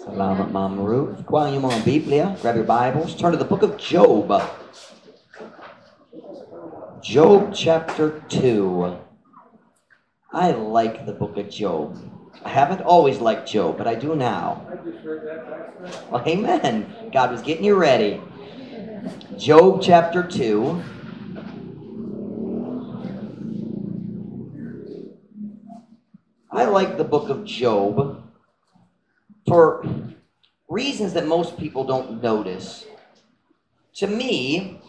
Salamat, Ma'am Ruth. Kuha yung mga Biblia. Grab your Bibles. Turn to the book of Job. Job chapter 2. I like the book of Job. I haven't always liked Job, but I do now. Well, amen. God was getting you ready. Job chapter 2. I like the book of Job for reasons that most people don't notice. To me,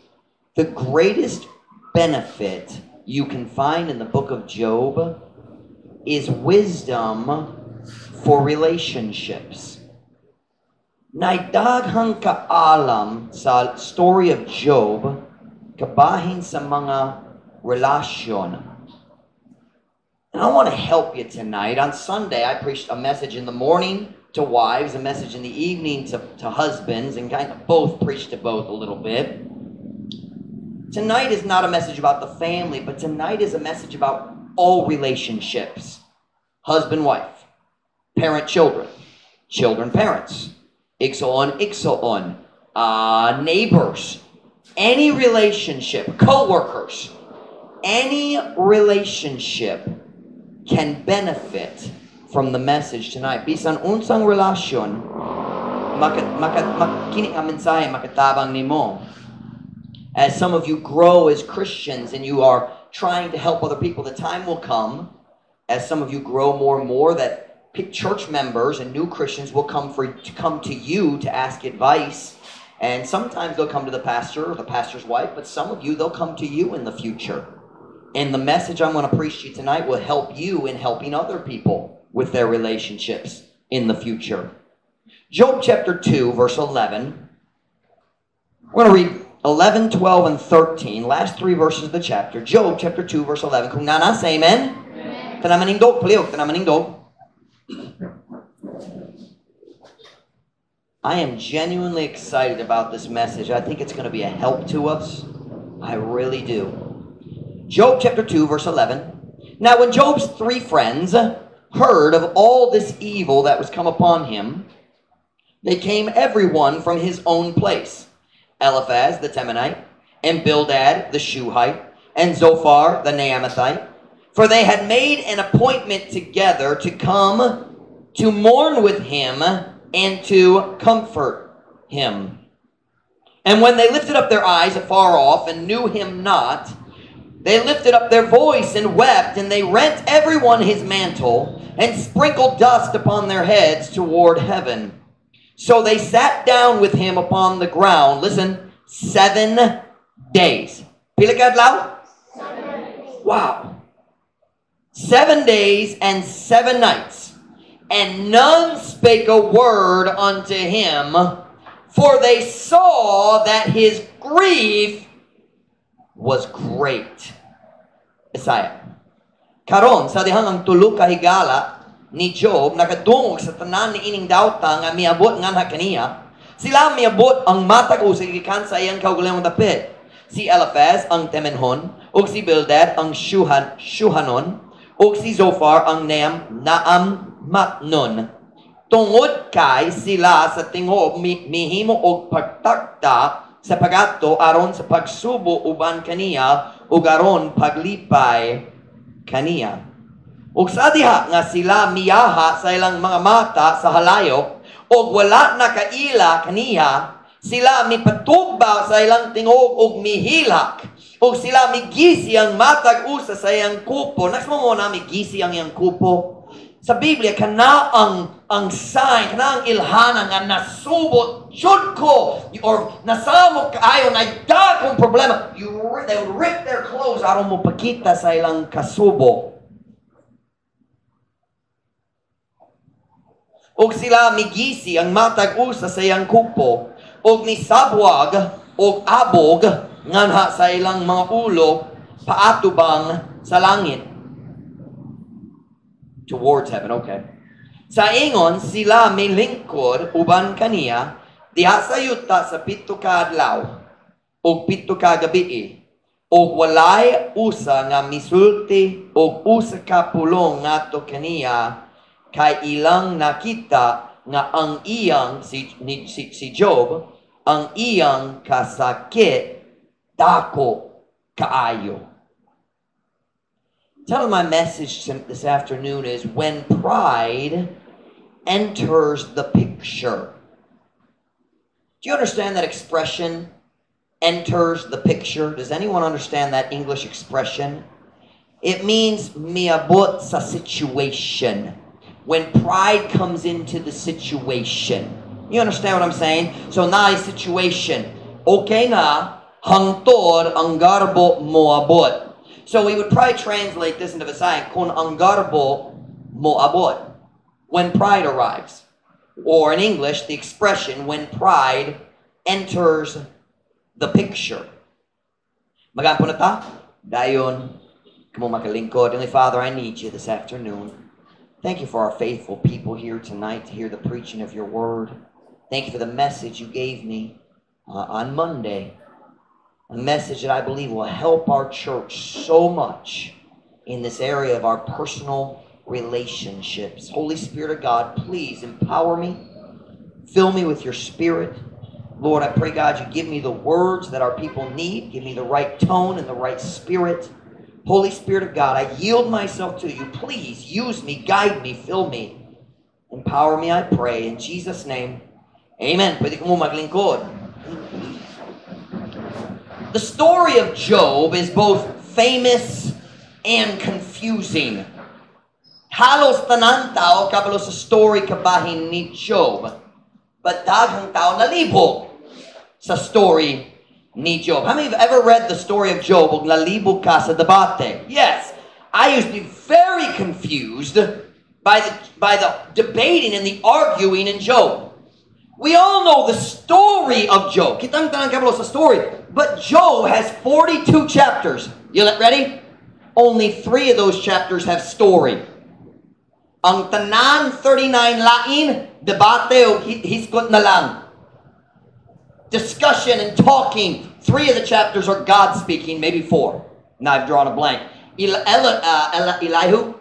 the greatest benefit you can find in the book of Job is wisdom for relationships. Naidaghang kaalam sa story of Job kabahin sa mga relasyon. And I want to help you tonight. On Sunday, I preached a message in the morning to wives, a message in the evening to husbands, and kind of both preached to both a little bit. Tonight is not a message about the family, but tonight is a message about all relationships. Husband, wife, parent, children, children, parents, igsoon, neighbors, any relationship, co-workers, any relationship can benefit from the message tonight. Bisan unsang relasyon, kini ang mensahe makatabang nimo. As some of you grow as Christians and you are trying to help other people, the time will come, as some of you grow more and more, that church members and new Christians will come to you to ask advice. And sometimes they'll come to the pastor or the pastor's wife, but some of you, they'll come to you in the future. And the message I'm going to preach to you tonight will help you in helping other people with their relationships in the future. Job chapter 2, verse 11. We're going to read 11, 12, and 13. Last three verses of the chapter. Job chapter 2, verse 11. Kung nana, say amen. Amen. Tanamaning dog, paliog. Tanamaning dog. I am genuinely excited about this message. I think it's going to be a help to us. I really do. Job chapter 2, verse 11. Now when Job's three friends heard of all this evil that was come upon him, they came every one from his own place. Eliphaz the Temanite, and Bildad the Shuhite, and Zophar the Naamathite. For they had made an appointment together to come to mourn with him and to comfort him. And when they lifted up their eyes afar off and knew him not, they lifted up their voice and wept, and they rent every one his mantle and sprinkled dust upon their heads toward heaven. So they sat down with him upon the ground. Listen, 7 days. Pila ka adlaw? 7 days. Wow. 7 days and 7 nights. And none spake a word unto him, for they saw that his grief was great. Isaiah. Karon, sa dihang ang tulo ka higala ni Job nakadungog sa tanan ni ining dawta nga miabot nganha kaniya, sila miabot ang matag o gikan sa iyang kaugalingong dapit. Si Eliphaz ang Temenhon, o si Bildad ang Shuhanon, o si Zophar ang Naammatnon. Tungod kay sila sa tingob mihimo og pagtakta sa pagato aron sa pagsubo uban kaniya ug aron paglipay kaniya. Ug sa diha nga sila miyaha sa ilang mga mata sa halayok ug wala na kaila kaniya, sila mipatugba sa ilang tingog ug mihilak ug sila migisi ang matag usa sa iyang kupo. Next mo na migisi ang iyang kupo. Sa Biblia kana ang sign, kana ang ilhana nga nasubot jud ko or nasamok kaayo na dagkong problema. They would rip their clothes aron mo pakita sa ilang kasubo. Og sila migisi ang matag usa sa iyang kupo, og nisabwag og abog nganha sa ilang mga ulo paatubang sa langit. Towards heaven, okay. Sa ingon sila milingkod uban kaniya diha sa yuta sa 7 ka adlaw og 7 ka gabi o walay usa nga misulti o usa ka pulong ngadto kaniya kay ilang nakita nga ang iyang si Job ang iyang kasakit dako kaayo. Tell my message this afternoon is when pride enters the picture. Do you understand that expression? Enters the picture. Does anyone understand that English expression? It means miabot sa situation. When pride comes into the situation. You understand what I'm saying? So na situation. Okay na, hangtod ang garbo moabot. So we would probably translate this into Visayan, kung ang garbo moabot. When pride arrives. Or in English, the expression, when pride enters the picture. Magaan po na ta? Dayon, kamo makalingkod. Heavenly Father, I need you this afternoon. Thank you for our faithful people here tonight to hear the preaching of your word. Thank you for the message you gave me on Monday. A message that I believe will help our church so much in this area of our personal relationships. Holy Spirit of God, please empower me. Fill me with your Spirit. Lord, I pray, God, you give me the words that our people need. Give me the right tone and the right spirit. Holy Spirit of God, I yield myself to you. Please use me, guide me, fill me. Empower me, I pray. In Jesus' name, amen. Pwede ko mo maglingkod. The story of Job is both famous and confusing. Halos tanan tao kabalo sa story kabahin ni Job. But daghang tao nalibog sa story ni Job. How many have ever read the story of Job ug nalibog ka sa debate? Yes. I used to be very confused by the debating and the arguing in Job. We all know the story of Job. Kitang tanan kabalo sa story. But Job has 42 chapters. You ready? Only 3 of those chapters have story. Ang tanan 39 lain, debate o hiskot na lang. Discussion and talking. 3 of the chapters are God speaking, maybe 4. Now I've drawn a blank. Elihu,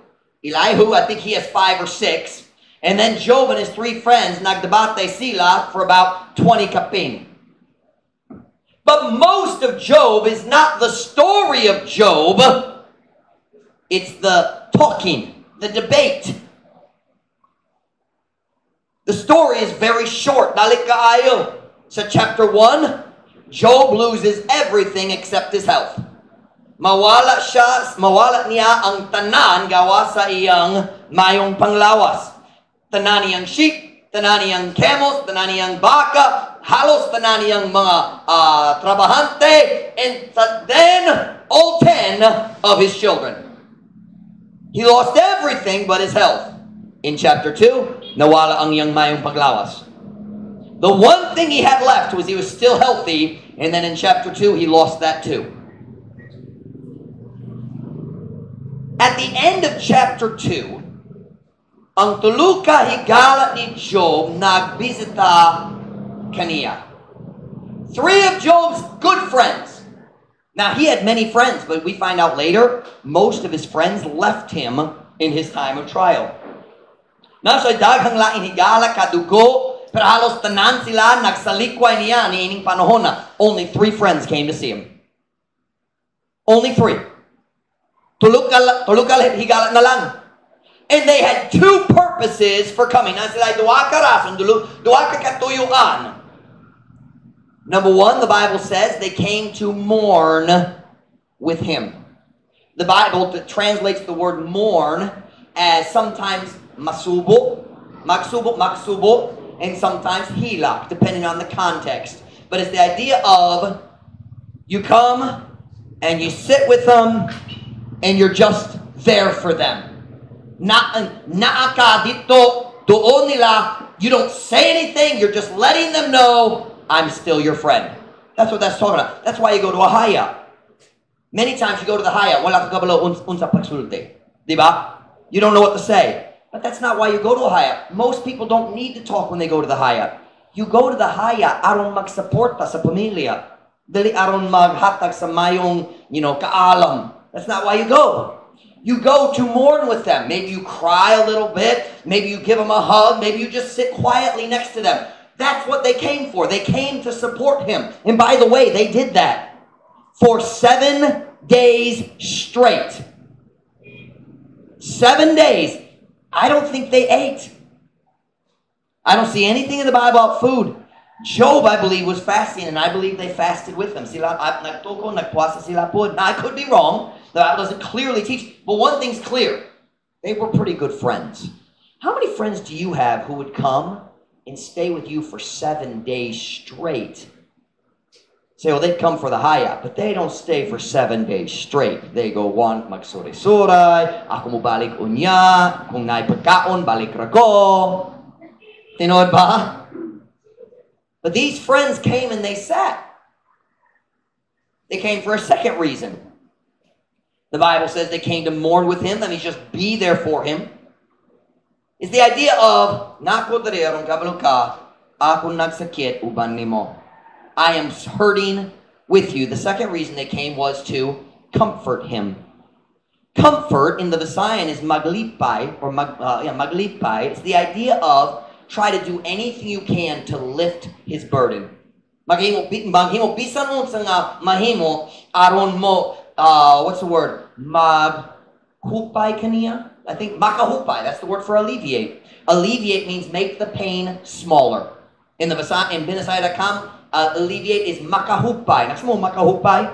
I think he has 5 or 6. And then Job and his 3 friends, nagdebate sila for about 20 kapin. But most of Job is not the story of Job. It's the talking, the debate. The story is very short. Nalik kaayo. So chapter 1, Job loses everything except his health. Mawala niya ang tanan gawa sa iyang mayong panglawas. Tanan niyang sheep, tanan niyang camels, tanan niyang baka, halos tanan niyang mga trabahante, and then all 10 of his children. He lost everything but his health. In chapter 2, nawala ang iyang mayong panglawas. The one thing he had left was he was still healthy, and then in chapter 2, he lost that too. At the end of chapter 2, ang tulo ka higala ni Job nagbisita kaniya. 3 of Job's good friends. Now, he had many friends, but we find out later, most of his friends left him in his time of trial. Nasa daghang lain higala kadugo, pero halos tanan sila nagsalikway niya ni ining panahon na. Only 3 friends came to see him. Only 3. Tulog higala na lang. And they had 2 purposes for coming. Na sila duwa ka rason, duwa ka katuyuan. Number 1, the Bible says they came to mourn with him. The Bible translates the word mourn as sometimes masubo, maksubo, and sometimes hilak, depending on the context. But it's the idea of you come and you sit with them and you're just there for them. Naaka dito, doon nila, you don't say anything, you're just letting them know, I'm still your friend. That's what that's talking about. That's why you go to a haya. Many times you go to the haya, wala ka kabalo unsa pagsulti. Diba? You don't know what to say. But that's not why you go to a haya. Most people don't need to talk when they go to the haya. You go to the haya aron magsuporta sa pamilya. Dali aron maghatag sa mayong kaalam. That's not why you go. You go to mourn with them. Maybe you cry a little bit. Maybe you give them a hug. Maybe you just sit quietly next to them. That's what they came for. They came to support him. And by the way, they did that for 7 days straight. 7 days. I don't think they ate. I don't see anything in the Bible about food. Job, I believe, was fasting, and I believe they fasted with them. Now, I could be wrong. The Bible doesn't clearly teach. But one thing's clear. They were pretty good friends. How many friends do you have who would come and stay with you for 7 days straight? Say, well, they'd come for the hayat, but they don't stay for 7 days straight. They go, one, magsuray-suray, ako mo balik unya, kung na'y pagkaon, balik rako. Tinood ba? But these friends came and they sat. They came for a second reason. The Bible says they came to mourn with him. That means just be there for him. It's the idea of, Nako darerong kabalo ka, ako nagsakit uban nimo. I am hurting with you. The second reason they came was to comfort him. Comfort in the Visayan is maglipay, or maglipay. It's the idea of try to do anything you can to lift his burden. Maghimo bisan unsa nga mahimo aron mo what's the word? Maghupay kaniya? I think makahupay. That's the word for alleviate. Alleviate means make the pain smaller. In the Binasay.com, alleviate is makahupay. Naksa mo makahupay?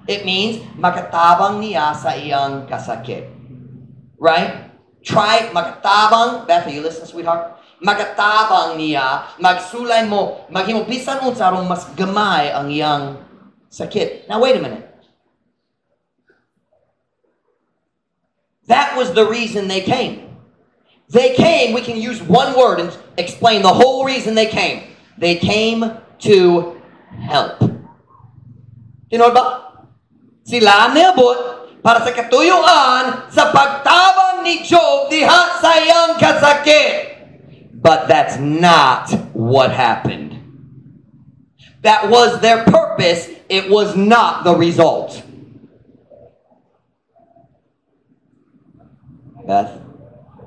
It means makatabang niya sa iyang kasakit. Right? Try makatabang. Beth, are you listening, sweetheart? Magatabang niya, magsulay mo, maghimupisan unsa aron mas gamay ang iyang sakit. Now wait a minute. That was the reason they came. They came, we can use one word and explain the whole reason they came. They came to help. Tinood ba? Sila niabot para sa katuyuan sa pagtabang ni Job diha sa iyang kasakit. But that's not what happened. That was their purpose. It was not the result. Beth,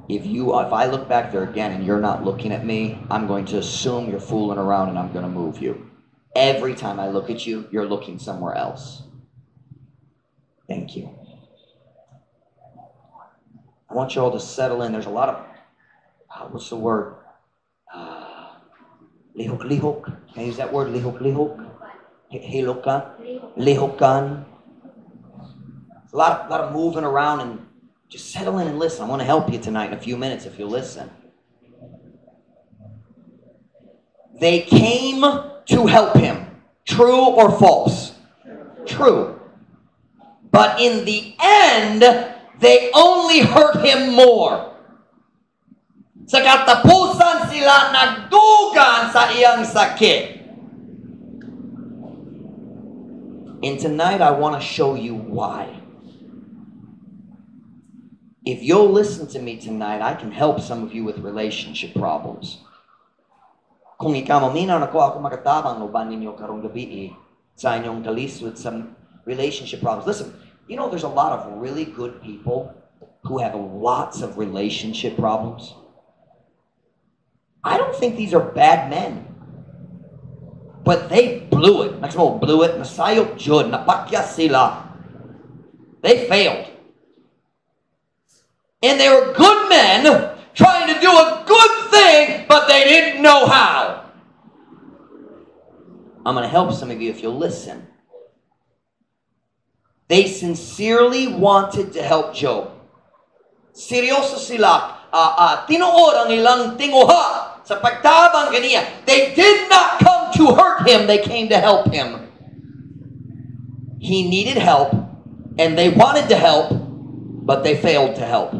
if I look back there again and you're not looking at me, I'm going to assume you're fooling around and I'm going to move you. Every time I look at you, you're looking somewhere else. Thank you. I want you all to settle in. There's a lot of, what's the word? Lihok-lihok. Can I use that word? Lihok-lihok? Hilokan? Lihokan. A lot of moving around, and just settle in and listen. I want to help you tonight in a few minutes if you'll listen. They came to help him. True or false? True. But in the end, they only hurt him more. Sa katapusan sila nagdugan sa iyang sakit. And tonight I want to show you why. If you'll listen to me tonight, I can help some of you with relationship problems. Kung ikaw maminaw na ko ako makatabang no ba ninyo karong gabi sa inyong kalisod some relationship problems. Listen, you know there's a lot of really good people who have lots of relationship problems. I don't think these are bad men. But they blew it. Next one, blew it. Nasayop jud. Napakya sila. They failed. And they were good men trying to do a good thing, but they didn't know how. I'm going to help some of you if you'll listen. They sincerely wanted to help Job. Seryoso sila. Tinuod ang ilang tinguha. Sa pagtabang kaniya. They did not come to hurt him. They came to help him. He needed help, and they wanted to help, but they failed to help.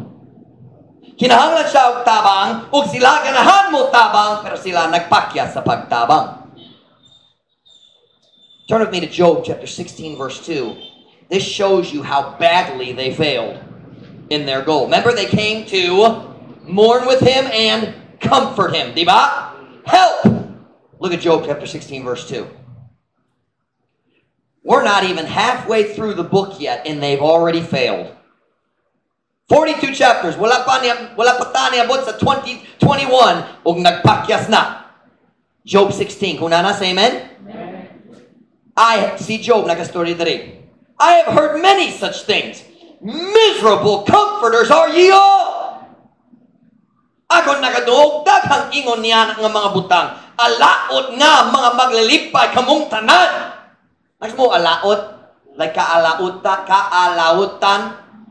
Kinahanglan siya og tabang, ug sila ganahan mo tabang, pero sila nagpakya sa pagtabang. Turn with me to Job chapter 16, verse 2. This shows you how badly they failed in their goal. Remember, they came to mourn with him and comfort him. Diba? Help! Look at Job chapter 16, verse 2. We're not even halfway through the book yet, and they've already failed. 42 chapters. Wala pa niabot sa 21 ug nagpakyas na. Job 16. Kung nana, say amen? I see Job nag-story diri. I have heard many such things. Miserable comforters are ye all. Ako nagaduog daghang ingon niya nga mga butang. Alaot nga mga maglilipay kamong tanan. Next mo, alaot. Like kaalautan.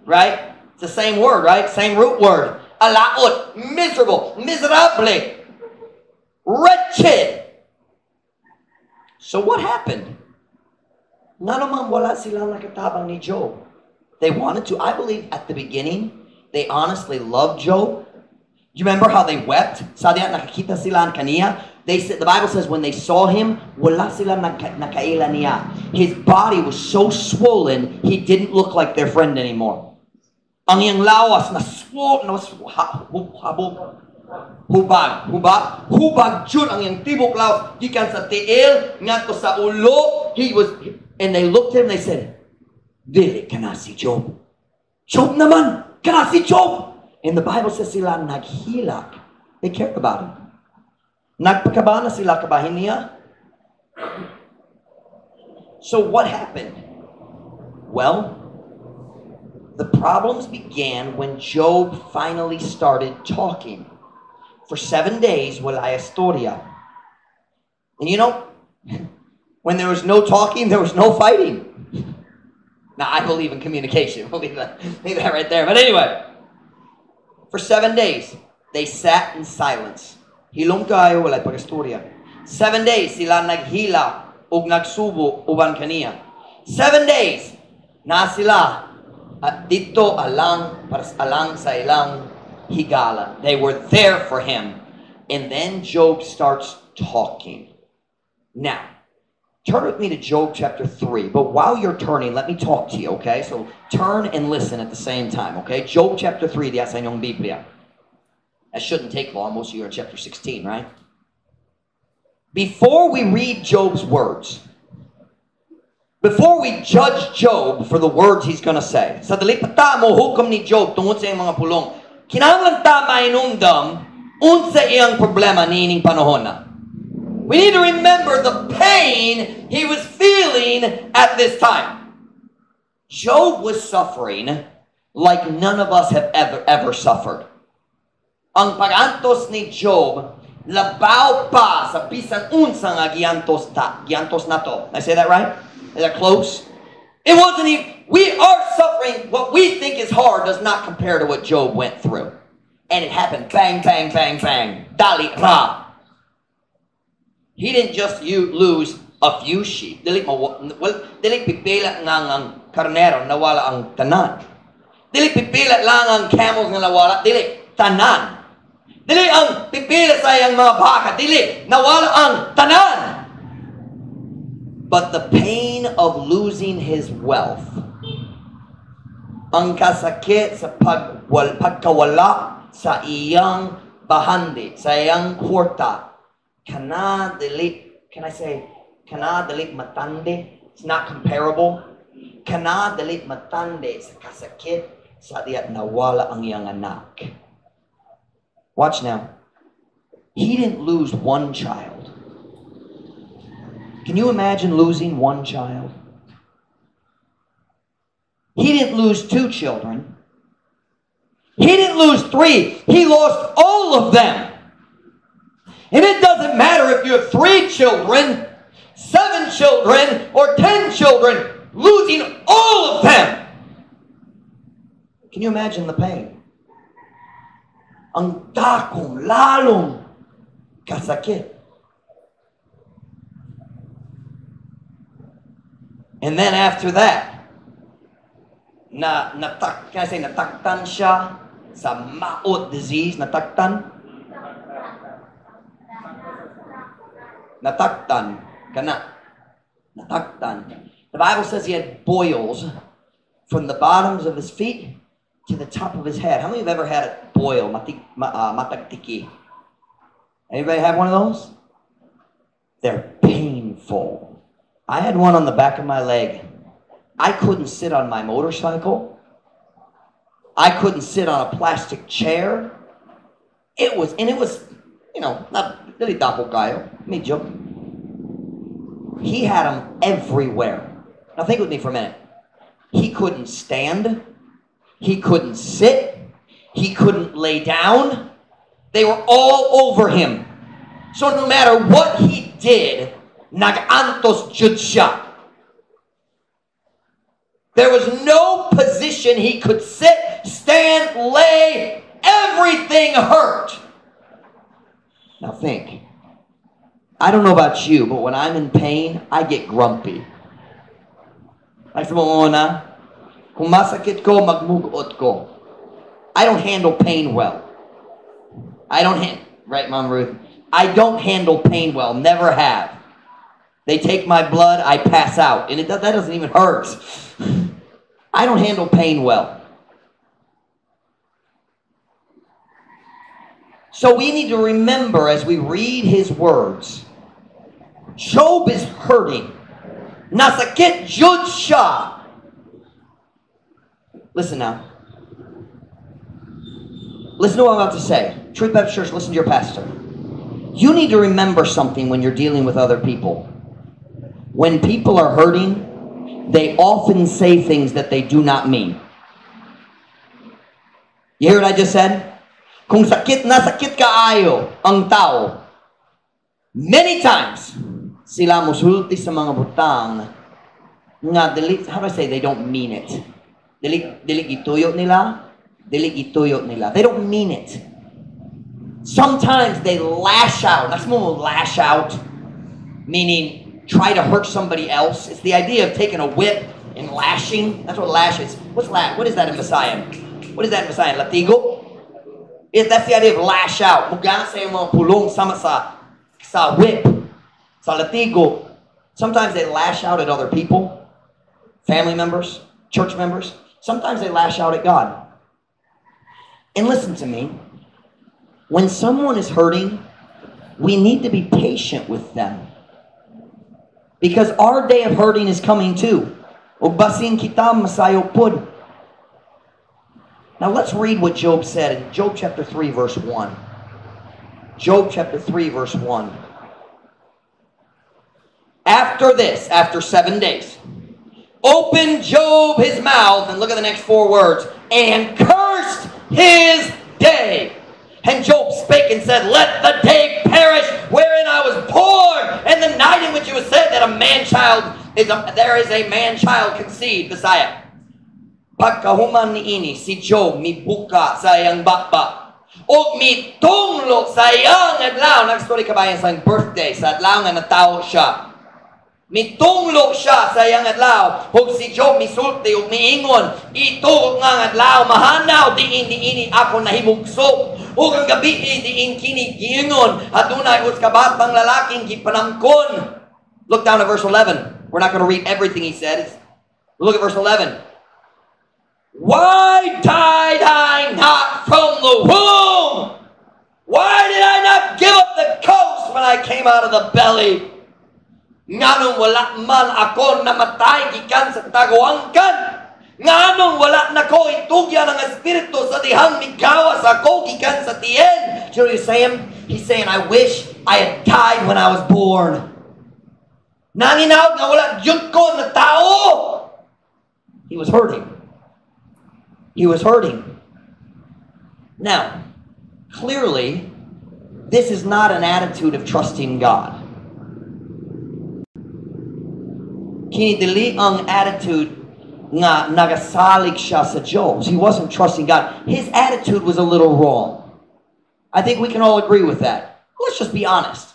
Right? It's the same word, right? Same root word. Alaot. Miserable. Miserable. Wretched. So what happened? Nga naman wala silang nakatabang ni Job. They wanted to. I believe at the beginning, they honestly loved Job. Do you remember how they wept? Sadia nakakita sila kaniya. They said, the Bible says when they saw him, wala sila nakaila niya. His body was so swollen, he didn't look like their friend anymore. Ang iyang lawas na swollen, hubag jud ang iyang tibok lawas gikan sa tiil ngadto sa ulo. And they looked at him and they said, dili kana si Job. Job naman, kana si Job. And the Bible says sila naghilak. They cared about him. Nagpakabana sila kabahin niya. So what happened? Well, the problems began when Job finally started talking. For 7 days, wala istorya. And you know, when there was no talking, there was no fighting. Now, I believe in communication. We'll leave that right there. But anyway, for 7 days, they sat in silence. Hilong kayo, walay pag-istorya. 7 days, sila naghila ug nagsubo uban kaniya. 7 days, na sila at dito alang sa ilang higala. They were there for him. And then Job starts talking. Now, turn with me to Job chapter 3. But while you're turning, let me talk to you, okay? So turn and listen at the same time, okay? Job chapter 3, diya sa inyong Biblia. That shouldn't take long. Most of you are in chapter 16, right? Before we read Job's words, before we judge Job for the words he's going to say, sa dalipata mo hukom ni Job tungod sa iyang mga pulong, kinahanglan ta mainungdam unsa iyang problema niining panahon na. We need to remember the pain he was feeling at this time. Job was suffering like none of us have ever suffered. Ang pagantos ni Job, labaw pa sa bisan unsa nga giantos na to. Did I say that right? Is that close? It wasn't even, we are suffering, what we think is hard does not compare to what Job went through. And it happened bang, bang, bang, bang. Dali, ra. He didn't just lose a few sheep. Dili pipila nga ang karnero nawala ang tanan. Dili pipila lang ang camels nga nawala. Dili tanan. Dili ang pipila sa iyang mga baka. Dili nawala ang tanan. But the pain of losing his wealth, ang kasakit sa pagkawala sa iyang bahandi, sa iyang kwarta, kana dili matande. It's not comparable. Kana dili matande sa kasakit sa diat nawala ang iyang anak. Watch now. He didn't lose one child. Can you imagine losing one child? He didn't lose 2 children. He didn't lose 3. He lost all of them. And it doesn't matter if you have 3 children, 7 children, or 10 children, losing all of them. Can you imagine the pain? Ang dakong, lalong kasakit. And then after that, nataktan siya sa maot disease, nataktan. Nataktan. The Bible says he had boils from the bottoms of his feet to the top of his head. How many of you have ever had a boil? Matagtiki. Anybody have one of those? They're painful. I had one on the back of my leg. I couldn't sit on my motorcycle. I couldn't sit on a plastic chair. It was, you know, not really tapo kayo, medyo. He had them everywhere. Now think with me for a minute. He couldn't stand. He couldn't sit. He couldn't lay down. They were all over him. So no matter what he did, nag-antos jud siya. There was no position he could sit, stand, lay. Everything hurt. Now think. I don't know about you, but when I'm in pain, I get grumpy. Like sa mga una, kung masakit ko, magmugot ko. I don't handle pain well. Right, Mom Ruth? I don't handle pain well, never have. They take my blood, I pass out. And that doesn't even hurt. I don't handle pain well. So we need to remember as we read his words, Job is hurting. Nasakit jud siya. Listen now. Listen to what I'm about to say. Truth Baptist Church, listen to your pastor. You need to remember something when you're dealing with other people. When people are hurting, they often say things that they do not mean. You hear what I just said? Kung sakit na sakit kaayo ang tao, many times, sila musulti sa mga butang nga how do I say they don't mean it? Dili gituyo nila. They don't mean it. Sometimes they lash out. That's more lash out, meaning try to hurt somebody else. It's the idea of taking a whip and lashing. That's what lash is. What is that in Messiah? What is that in Messiah? Latigo? That's the idea of lash out. Mugana sa mga pulong sama sa whip, sa latigo. Sometimes they lash out at other people, family members, church members. Sometimes they lash out at God. And listen to me. When someone is hurting, we need to be patient with them. Because our day of hurting is coming too. Ubasin kita masayo pud. Now let's read what Job said in Job chapter 3 verse 1. Job chapter 3 verse 1. After this, after 7 days, opened Job his mouth, and look at the next 4 words, and cursed his day. And Job spake and said, let the day perish wherein I was born, and the night in which it was said that there is a man-child conceived. Messiah. Pagkahuman niini si Job mibuka sa iyang bakbak. O mitunglo sa iyang adlaw. Nag-story kabayan sa birthday, sa adlaw nga natawo siya. Mitunglo siya sa iyang adlaw. Hug si Job misulti ug miingon, ito nga adlaw mahanaw diin ako nahimugso. Ug ang gabi diin kini giingon, adunay us kabatang lalaking gipanangkon. Look down at verse 11. We're not going to read everything he said. Look at verse 11. Why died I not from the womb? Why did I not give up the ghost when I came out of the belly? Nganong wala man ako namatay gikan sa taguangkan? Nganong wala na ko itugya ng espiritu sa dihang migawas ako gikan sa tien? Do you know what he's saying? He's saying, I wish I had died when I was born. Nanginawag na wala jud ko na tao. He was hurting. He was hurting. Now, clearly, this is not an attitude of trusting God. Kinidili ang attitude nga nagasalig siya sa Job. He wasn't trusting God. His attitude was a little wrong. I think we can all agree with that. Let's just be honest.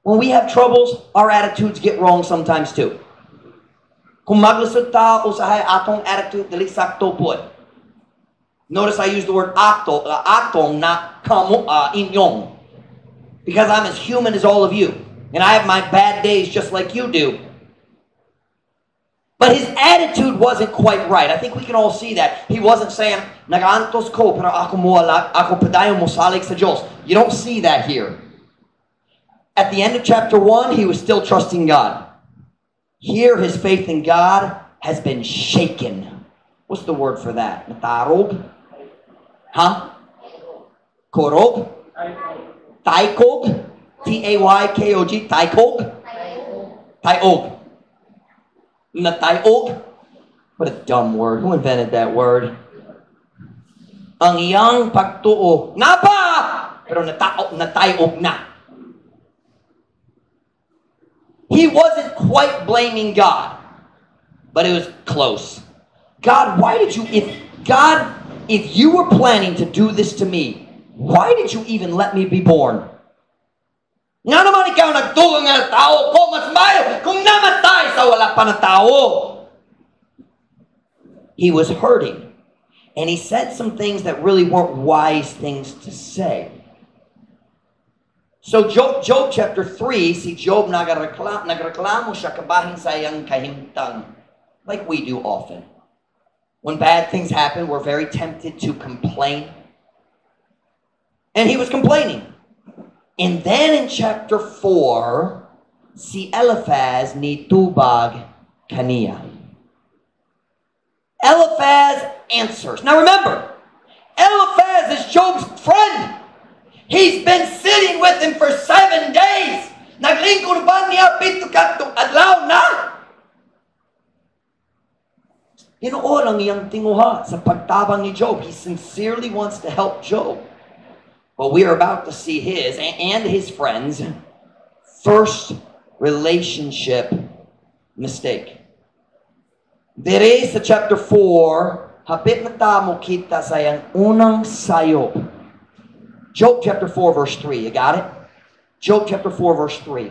When we have troubles, our attitudes get wrong sometimes too. Kung maglusod ta usahay atong attitude dili sakto pod. Notice I use the word atong, not inyong. Because I'm as human as all of you. And I have my bad days just like you do. But his attitude wasn't quite right. I think we can all see that. He wasn't saying, nag-antos ko, pero ako padayon mosalig sa Diyos. You don't see that here. At the end of chapter 1, he was still trusting God. Here his faith in God has been shaken. What's the word for that? Natarog? Huh? Korog? Taikog? Taykog? Taikog? Tayog. Natayog? What a dumb word. Who invented that word? Ang iyang pagtuo. Napa! Pero natayog na. He wasn't quite blaming God, but it was close. God, why did you, if you were planning to do this to me, why did you even let me be born? Nga naman ikaw nagtugang ng tao ko, mas mayo kung namatay sa wala pa na tao. He was hurting, and he said some things that really weren't wise things to say. So Job chapter 3, si Job nagreklamo siya kabahin sa iyang kahimtang, like we do often. When bad things happen, we're very tempted to complain. And he was complaining. And then in chapter 4, si Eliphaz ni tubag kaniya. Eliphaz answers. Now remember, Eliphaz is Job's friend. He's been sitting with him for 7 days. Naglingkod ba niya pito katong adlaw na? Hinuon ang iyang tinguha sa pagtabang ni Job. He sincerely wants to help Job. But we are about to see his and his friends' first relationship mistake. Dere sa chapter 4, hapit na tamo kita sa iyang unang sayop. Job chapter 4 verse 3. You got it? Job chapter 4 verse 3.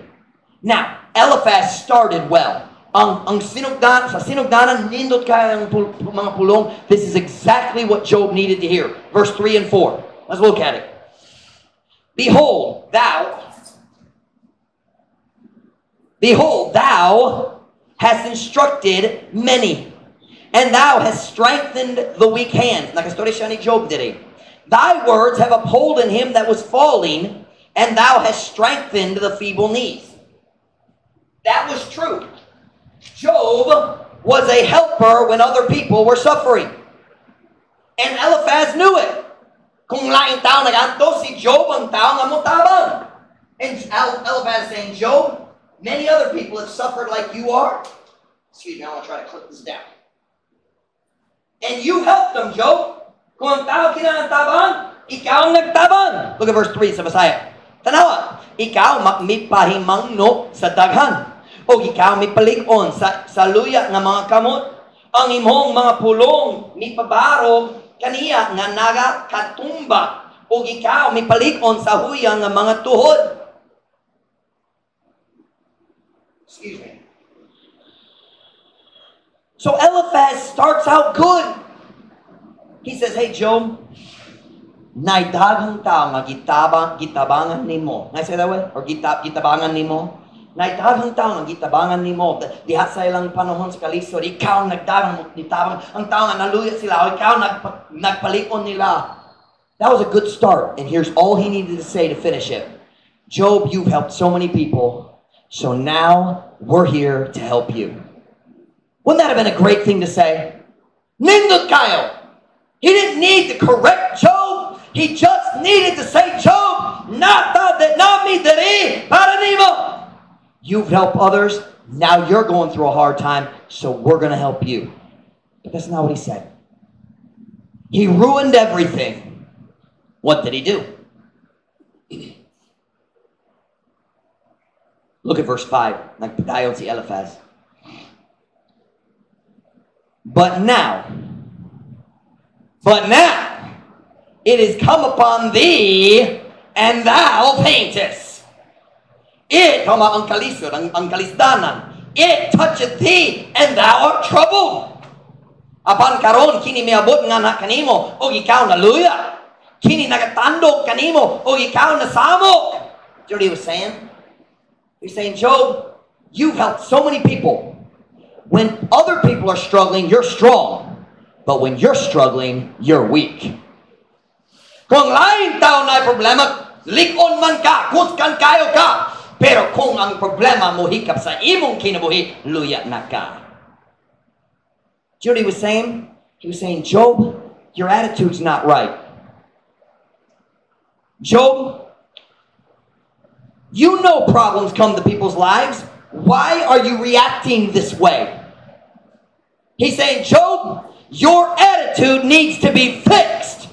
Now, Eliphaz started well. Ang sinugdanan, nindot kaya ng mga pulong. This is exactly what Job needed to hear. Verse 3 and 4. Let's look at it. Behold, thou hast instructed many, and thou hast strengthened the weak hands. Nakastorya siya ni Job diri. Thy words have upholden him that was falling, and thou hast strengthened the feeble knees. That was true. Job was a helper when other people were suffering. And Eliphaz knew it. Kung laing tao naganto, si Job ang tao nga mutabang. And Eliphaz saying, Job, many other people have suffered like you are. Excuse me, I want to try to clip this down. And you helped them, Job. Kung ang tao kinantabang, ikaw ang nagtabang. Look at verse 3 sa Masaya. Tanawa, ikaw mipahimangno sa daghan. O ikaw mipalig-on sa luya nga mga kamot. Ang imong mga pulong mipabarog kaniya nga nagakatumba. O ikaw mipalig-on sa huyang nga mga tuhod. Excuse me. So Eliphaz starts out good. He says, hey Job, naidaghang tao nga gitabangan nimo. Can I say that way? Or gitabangan nimo? Naidaghang tao nga gitabangan nimo. Diha sa ilang panahon sa kalisod, ikaw nagdagang gitabang. Ang tao nga naluya sila, o ikaw nagpalikon nila. That was a good start. And here's all he needed to say to finish it. Job, you've helped so many people. So now we're here to help you. Wouldn't that have been a great thing to say? Nindot kayo! He didn't need to correct Job. He just needed to say, Job, you've helped others. Now you're going through a hard time, so we're going to help you. But that's not what he said. He ruined everything. What did he do? Look at verse 5. Nagpadayon si Eliphaz. But now, it is come upon thee, and thou faintest. It, ang kalisod, ang kalisdanan, it toucheth thee, and thou art troubled. Apan karon, kini miabot nga na kanimo, o ikaw naluya. Kini nagatandog kanimo, o ikaw nasamok. Do you know what he was saying? He's saying, Job, you've helped so many people. When other people are struggling, you're strong. But when you're struggling, you're weak. Kung lain tao na problema, likon man ka, kuskan kayo ka. Pero kung ang problema mo hikap sa imong kinabuhi, luya na ka. Do you know what he was saying? He was saying, Job, your attitude's not right. Job, you know problems come to people's lives. Why are you reacting this way? He's saying, Job, your attitude needs to be fixed.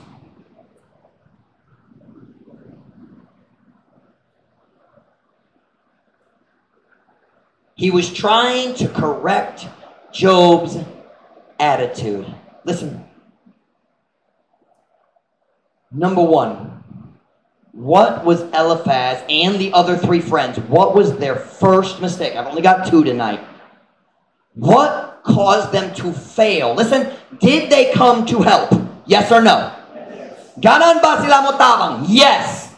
He was trying to correct Job's attitude. Listen. Number one, what was Eliphaz and the other three friends? What was their first mistake? I've only got two tonight. What caused them to fail? Listen, did they come to help? Yes or no? Ganon ba sila mo tabang? Yes.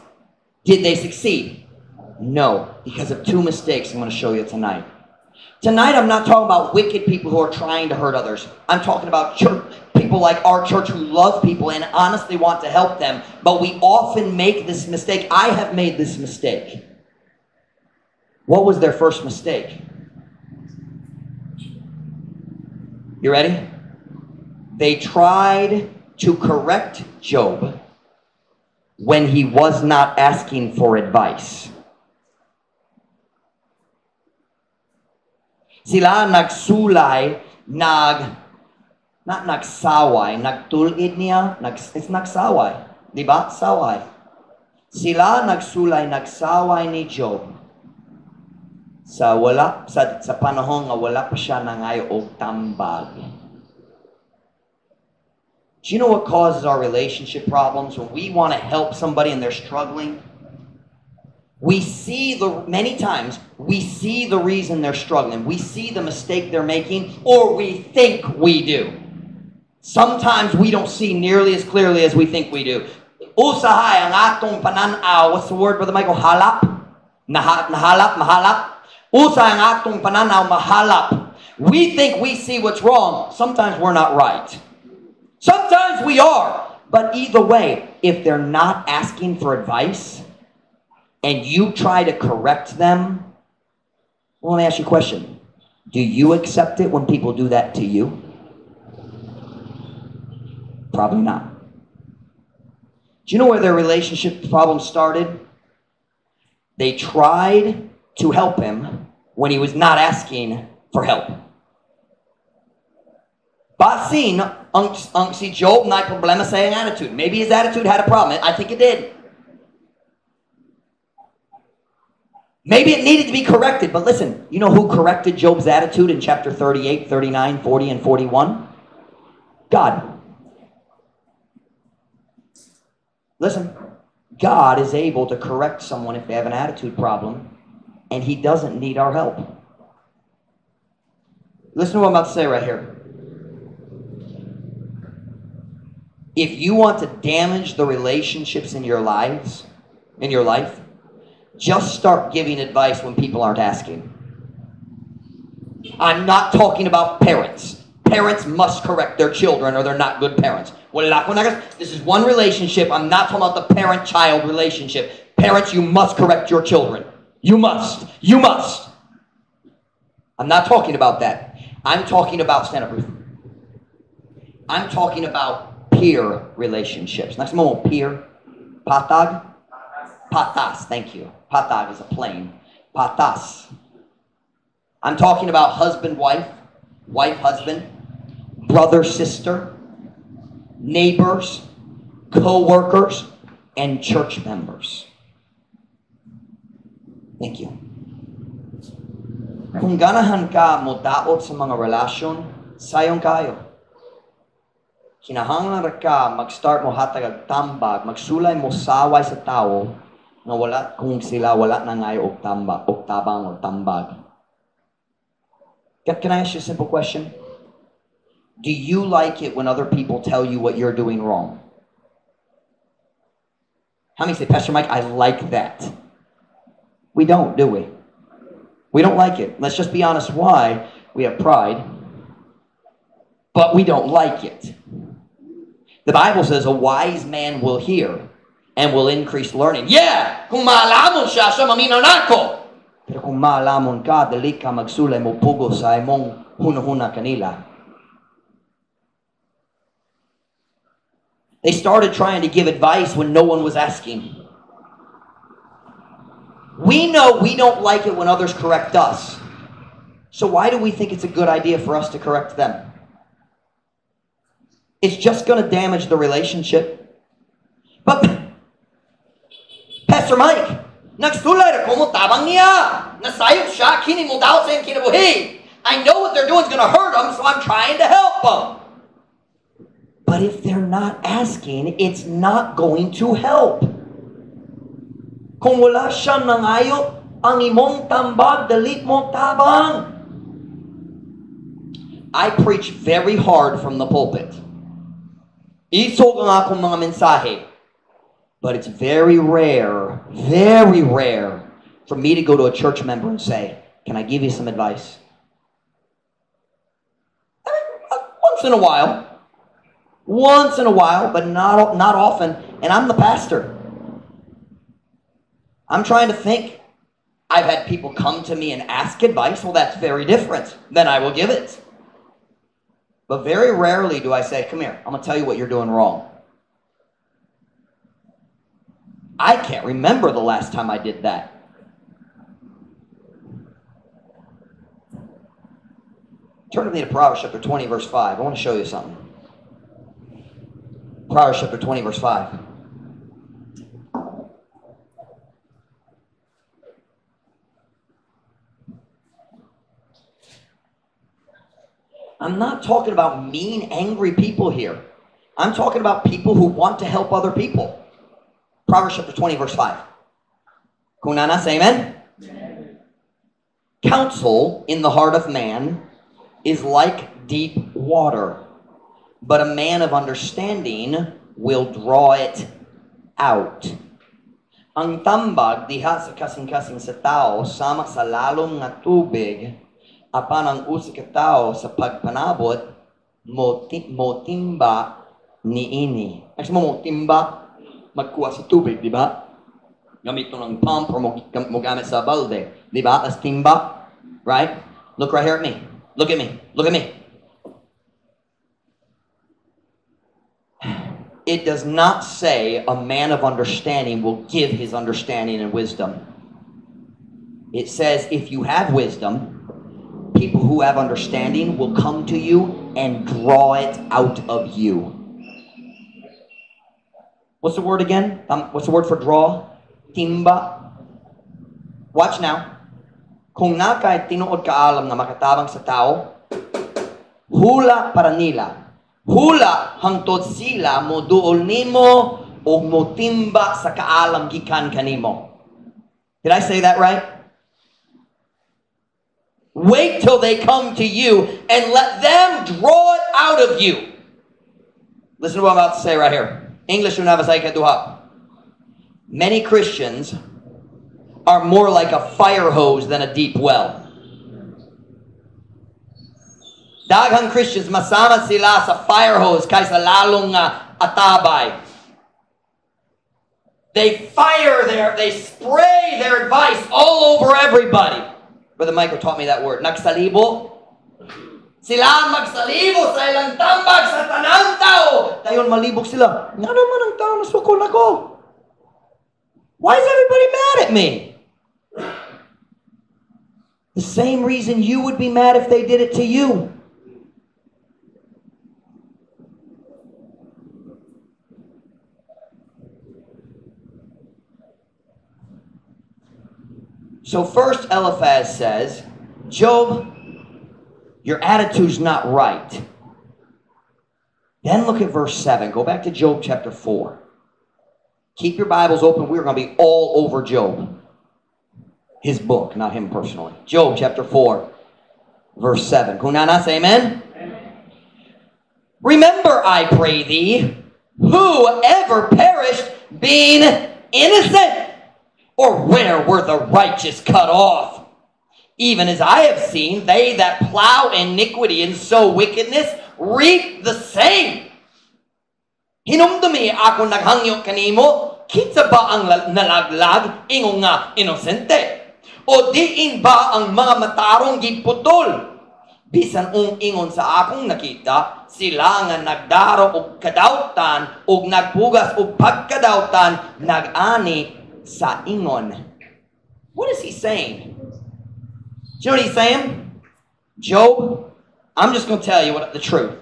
Did they succeed? No, because of two mistakes I'm going to show you tonight. Tonight, I'm not talking about wicked people who are trying to hurt others. I'm talking about people like our church who love people and honestly want to help them. But we often make this mistake. I have made this mistake. What was their first mistake? You ready? They tried to correct Job when he was not asking for advice. Sila nagsulay, not nagsaway, nagtulid niya, it's nagsaway. Diba? Saway. Sila nagsaway ni Job sa panahon nga wala pa siya nangayo og tambag. Do you know what causes our relationship problems? When we want to help somebody and they're struggling, many times, we see the reason they're struggling. We see the mistake they're making, or we think we do. Sometimes we don't see nearly as clearly as we think we do. Usahay ang atong pananaw. What's the word, Brother Michael? Halap? Mahalap? Usahay ang atong pananaw, mahalap. We think we see what's wrong. Sometimes we're not right. Sometimes we are. But either way, if they're not asking for advice, and you try to correct them, well, let me ask you a question. Do you accept it when people do that to you? Probably not. Do you know where their relationship problem started? They tried to help him when he was not asking for help. Basin, ang si Job na problema sa iyang attitude. Maybe his attitude had a problem. I think it did. Maybe it needed to be corrected, but listen, you know who corrected Job's attitude in chapter 38, 39, 40, and 41? God. Listen, God is able to correct someone if they have an attitude problem, and He doesn't need our help. Listen to what I'm about to say right here. If you want to damage the relationships in your life, just start giving advice when people aren't asking. I'm not talking about parents. Parents must correct their children or they're not good parents. This is one relationship. I'm not talking about the parent-child relationship. Parents, you must correct your children. You must. You must. I'm not talking about that. I'm talking about, stand up, Ruth. I'm talking about peer relationships. Next moment, peer. Patag. Patas, thank you. Patag is a plane. Patas. I'm talking about husband-wife, wife-husband, brother-sister, neighbors, co-workers, and church members. Thank you. Kung ganahan ka mo daot sa mga relasyon, sayong kayo. Kinahanglan ka mag-start mo hatag tambag, magsulay mo saway sa tao, na wala kung sila wala na ngayo og tambag, og tabang o tambag. Can I ask you a simple question? Do you like it when other people tell you what you're doing wrong? How many say, Pastor Mike, I like that? We don't, do we? We don't like it. Let's just be honest. Why? We have pride. But we don't like it. The Bible says a wise man will hear and will increase learning. Yeah! Kung maalamon siya, siya maminaw nako. Pero kung maalamon ka, dali ka magsulay mo pugo sa imong hunahuna kanila. They started trying to give advice when no one was asking. We know we don't like it when others correct us. So why do we think it's a good idea for us to correct them? It's just going to damage the relationship. But Pastor Mike, nagsulay ko mo tabang niya. Nasayop siya, kini mo daw sa kinabuhi. I know what they're doing is going to hurt them, so I'm trying to help them. But if they're not asking, it's not going to help. Kung wala siyang nangayop, ang imong tambag, dalit mo tabang. I preach very hard from the pulpit. Isog ang akong mga mensahe. But it's very rare for me to go to a church member and say, can I give you some advice? Once in a while, but not often. And I'm the pastor. I'm trying to think. I've had people come to me and ask advice. Well, that's very different. Then I will give it. But very rarely do I say, come here, I'm going to tell you what you're doing wrong. I can't remember the last time I did that. Turn with me to Proverbs chapter 20, verse 5. I want to show you something. Proverbs chapter 20, verse 5. I'm not talking about mean, angry people here. I'm talking about people who want to help other people. Proverbs chapter 20, verse 5. Kung nana, say amen? Amen. Counsel in the heart of man is like deep water, but a man of understanding will draw it out. Ang tambag diha sa kasing-kasing sa tao sama sa lalom nga tubig, apan ang usa ka tao sa pagpanabot motimba niini. Ay mo timba magkuha sa tubig, di ba? Gamit mo ng pump or mo gamit sa balde, di ba? As timba, right? Look right here at me. Look at me. Look at me. It does not say a man of understanding will give his understanding and wisdom. It says if you have wisdom, people who have understanding will come to you and draw it out of you. What's the word again? What's the word for draw? Timba. Watch now. Kung na kahit tinuod kaalam na makatabang sa tao, hula para nila. Hula hangtod sila mo duol nimo o mo timba sa kaalam gikan kanimo. Did I say that right? Wait till they come to you and let them draw it out of you. Listen to what I'm about to say right here. English duha. Many Christians are more like a fire hose than a deep well. Daghang Christians masama sila sa fire hose kaysa lalong atabay. They spray their advice all over everybody. Brother Michael taught me that word. Nagsalibo. Sila magsalibo sa ilang tambag sa tanang tao. Dayon malibog sila. Nga naman ang tao nasukol ako. Why is everybody mad at me? The same reason you would be mad if they did it to you. So first Eliphaz says, Job, your attitude's not right. Then look at verse 7. Go back to Job chapter 4. Keep your Bibles open. We're going to be all over Job. His book, not him personally. Job chapter 4, verse 7. Kunana, say amen? Amen. Remember, I pray thee, who ever perished being innocent? Or where were the righteous cut off? Even as I have seen, they that plow iniquity and sow wickedness reap the same. Hinumdumi ako naghangyo kanimo, kita ba ang nalaglag ingo nga inosente? O diin ba ang mga matarong giputol? Bisan ingon sa akong nakita, sila nga nagdaro og kadawtan og nagpugas og pagkadawtan nag-ani sa ingon. What is he saying? Do you know what he's saying? Job, I'm just going to tell you the truth.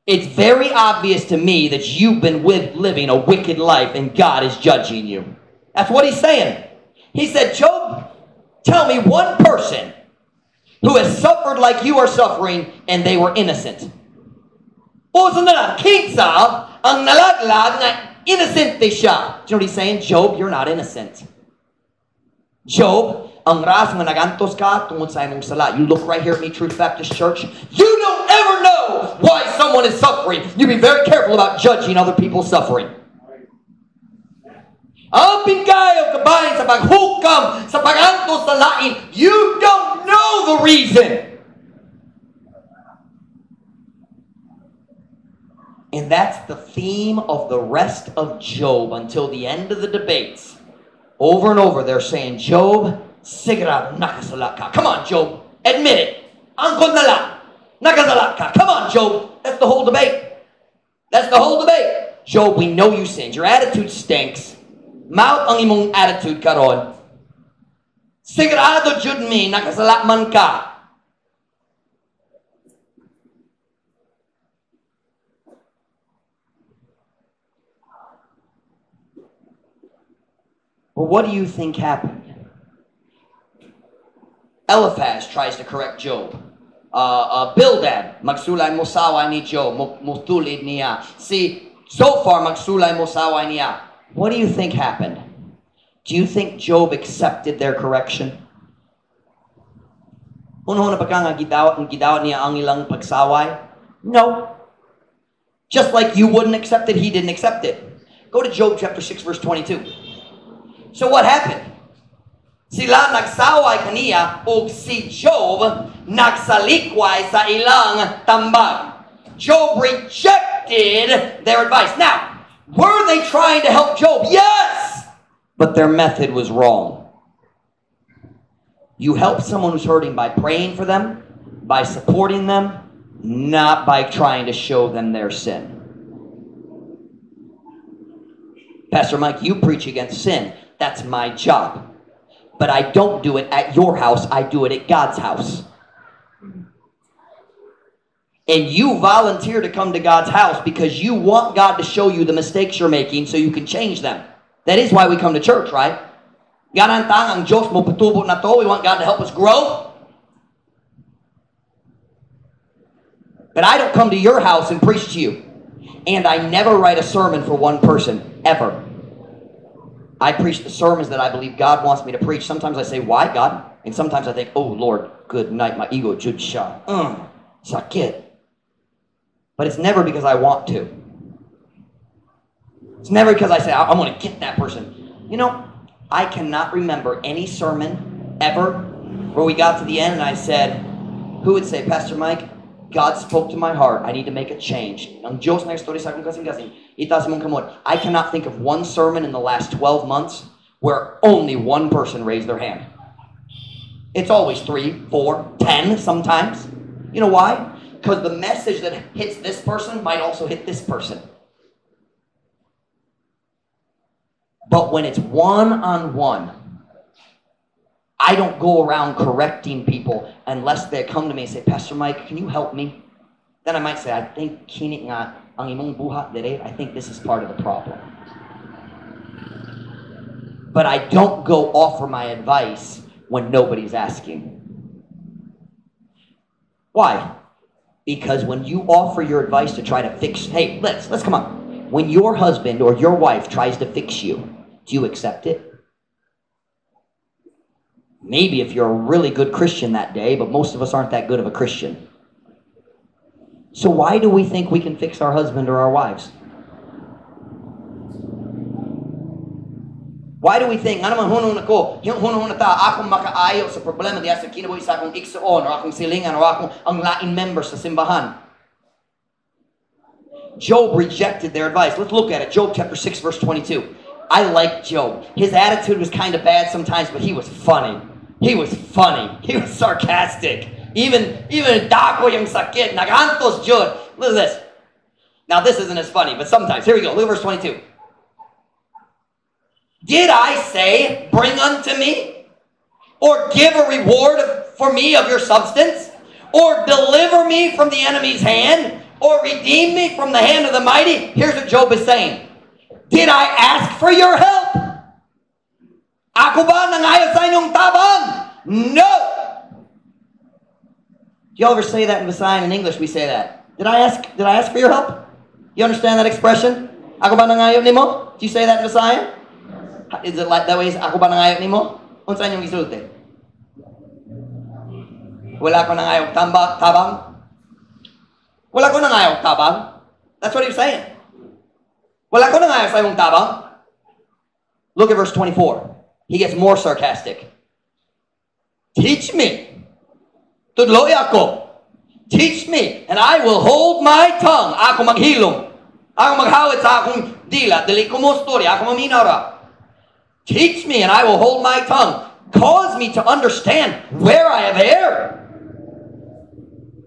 It's very obvious to me that you've been living a wicked life and God is judging you. That's what he's saying. He said, Job, tell me one person who has suffered like you are suffering and they were innocent. Uso na lang, kinsa ang nalaglag na innocent siya. Do you know what he's saying? Job, you're not innocent. Job, ang ras nga nagantos ka tungod sa imong sala. You look right here at me, Truth Baptist Church. You don't ever know why someone is suffering. You be very careful about judging other people's suffering. Ang pinkayo kabahin sa paghukam, sa pagantos sa lain, you don't know the reason. And that's the theme of the rest of Job until the end of the debates. Over and over, they're saying, Job, sigurado nakasala ka. Come on, Job. Admit it. Angkol na lang. Nakasala ka. Come on, Job. That's the whole debate. That's the whole debate. Job, we know you sinned. Your attitude stinks. Mouth ang imong attitude karon. Sigurado jud mi nakasala man ka. But what do you think happened? Eliphaz tries to correct Job. Bildad, magsulay mo saway ni Job, mutulid niya. See, so far magsulay mo saway niya. What do you think happened? Do you think Job accepted their correction? Una-una pa ka nga gidawat niya ang ilang pagsaway? No. Just like you wouldn't accept it, he didn't accept it. Go to Job chapter 6 verse 22. So what happened? Sila nagsaway kaniya ug si Job nagsalikway sa ilang tambag. Job rejected their advice. Now, were they trying to help Job? Yes! But their method was wrong. You help someone who's hurting by praying for them, by supporting them, not by trying to show them their sin. Pastor Mike, you preach against sin. That's my job. But I don't do it at your house. I do it at God's house. And you volunteer to come to God's house because you want God to show you the mistakes you're making so you can change them. That is why we come to church, right? Ganantang ang Diyos mo patubo na to. We want God to help us grow. But I don't come to your house and preach to you. And I never write a sermon for one person, ever. I preach the sermons that I believe God wants me to preach. Sometimes I say, why, God? And sometimes I think, oh, Lord, good night, my ego, jud siya. Sakit. But it's never because I want to. It's never because I say, I want to get that person. You know, I cannot remember any sermon ever where we got to the end and I said, who would say, Pastor Mike, God spoke to my heart. I need to make a change. Ang Diyos na istorya sa akong kasing-kasing. Itaas mong kamot. I cannot think of one sermon in the last 12 months where only one person raised their hand. It's always 3, 4, 10 sometimes. You know why? Because the message that hits this person might also hit this person. But when it's one-on-one, I don't go around correcting people unless they come to me and say, Pastor Mike, can you help me? Then I might say, I think kinit nga ang imong buhat dire. I think this is part of the problem. But I don't go offer my advice when nobody's asking. Why? Because when you offer your advice to try to fix, hey, let's come on. When your husband or your wife tries to fix you, do you accept it? Maybe if you're a really good Christian that day, but most of us aren't that good of a Christian. So why do we think we can fix our husband or our wives? Why do we think, nga naman hunong nako, hunong na ta, akong makaayo sa problema diya sa kinabuhi sa akong igsoon, o akong silingan, o akong ang lain member sa simbahan? Job rejected their advice. Let's look at it. Job chapter 6 verse 22. I like Job. His attitude was kind of bad sometimes, but he was funny. He was funny. He was sarcastic. Even dako yung sakit. Nagantos jud. Listen to this. Now this isn't as funny, but sometimes. Here we go. Look at verse 22. Did I say, bring unto me? Or give a reward for me of your substance? Or deliver me from the enemy's hand? Or redeem me from the hand of the mighty? Here's what Job is saying. Did I ask for your help? Ako ba nangayo sa inyong tabang? No! Do y'all ever say that in Visayan? In English, we say that. Did I ask for your help? You understand that expression? Ako ba nangayo nimo? Do you say that in Visayan? Is it like that way? Ako ba nangayo nimo? Unsa inyong gisulti? Wala ko nangayong tabang? Wala ko nangayong tabang? That's what he was saying. Wala ko nangayong sa imong tabang? Look at verse 24. He gets more sarcastic. Teach me. Tudloy ako. Teach me, and I will hold my tongue. Ako maghilom. Ako maghawit sa akong dila. Dili ko mo storya. Ako maminara. Teach me, and I will hold my tongue. Cause me to understand where I have erred.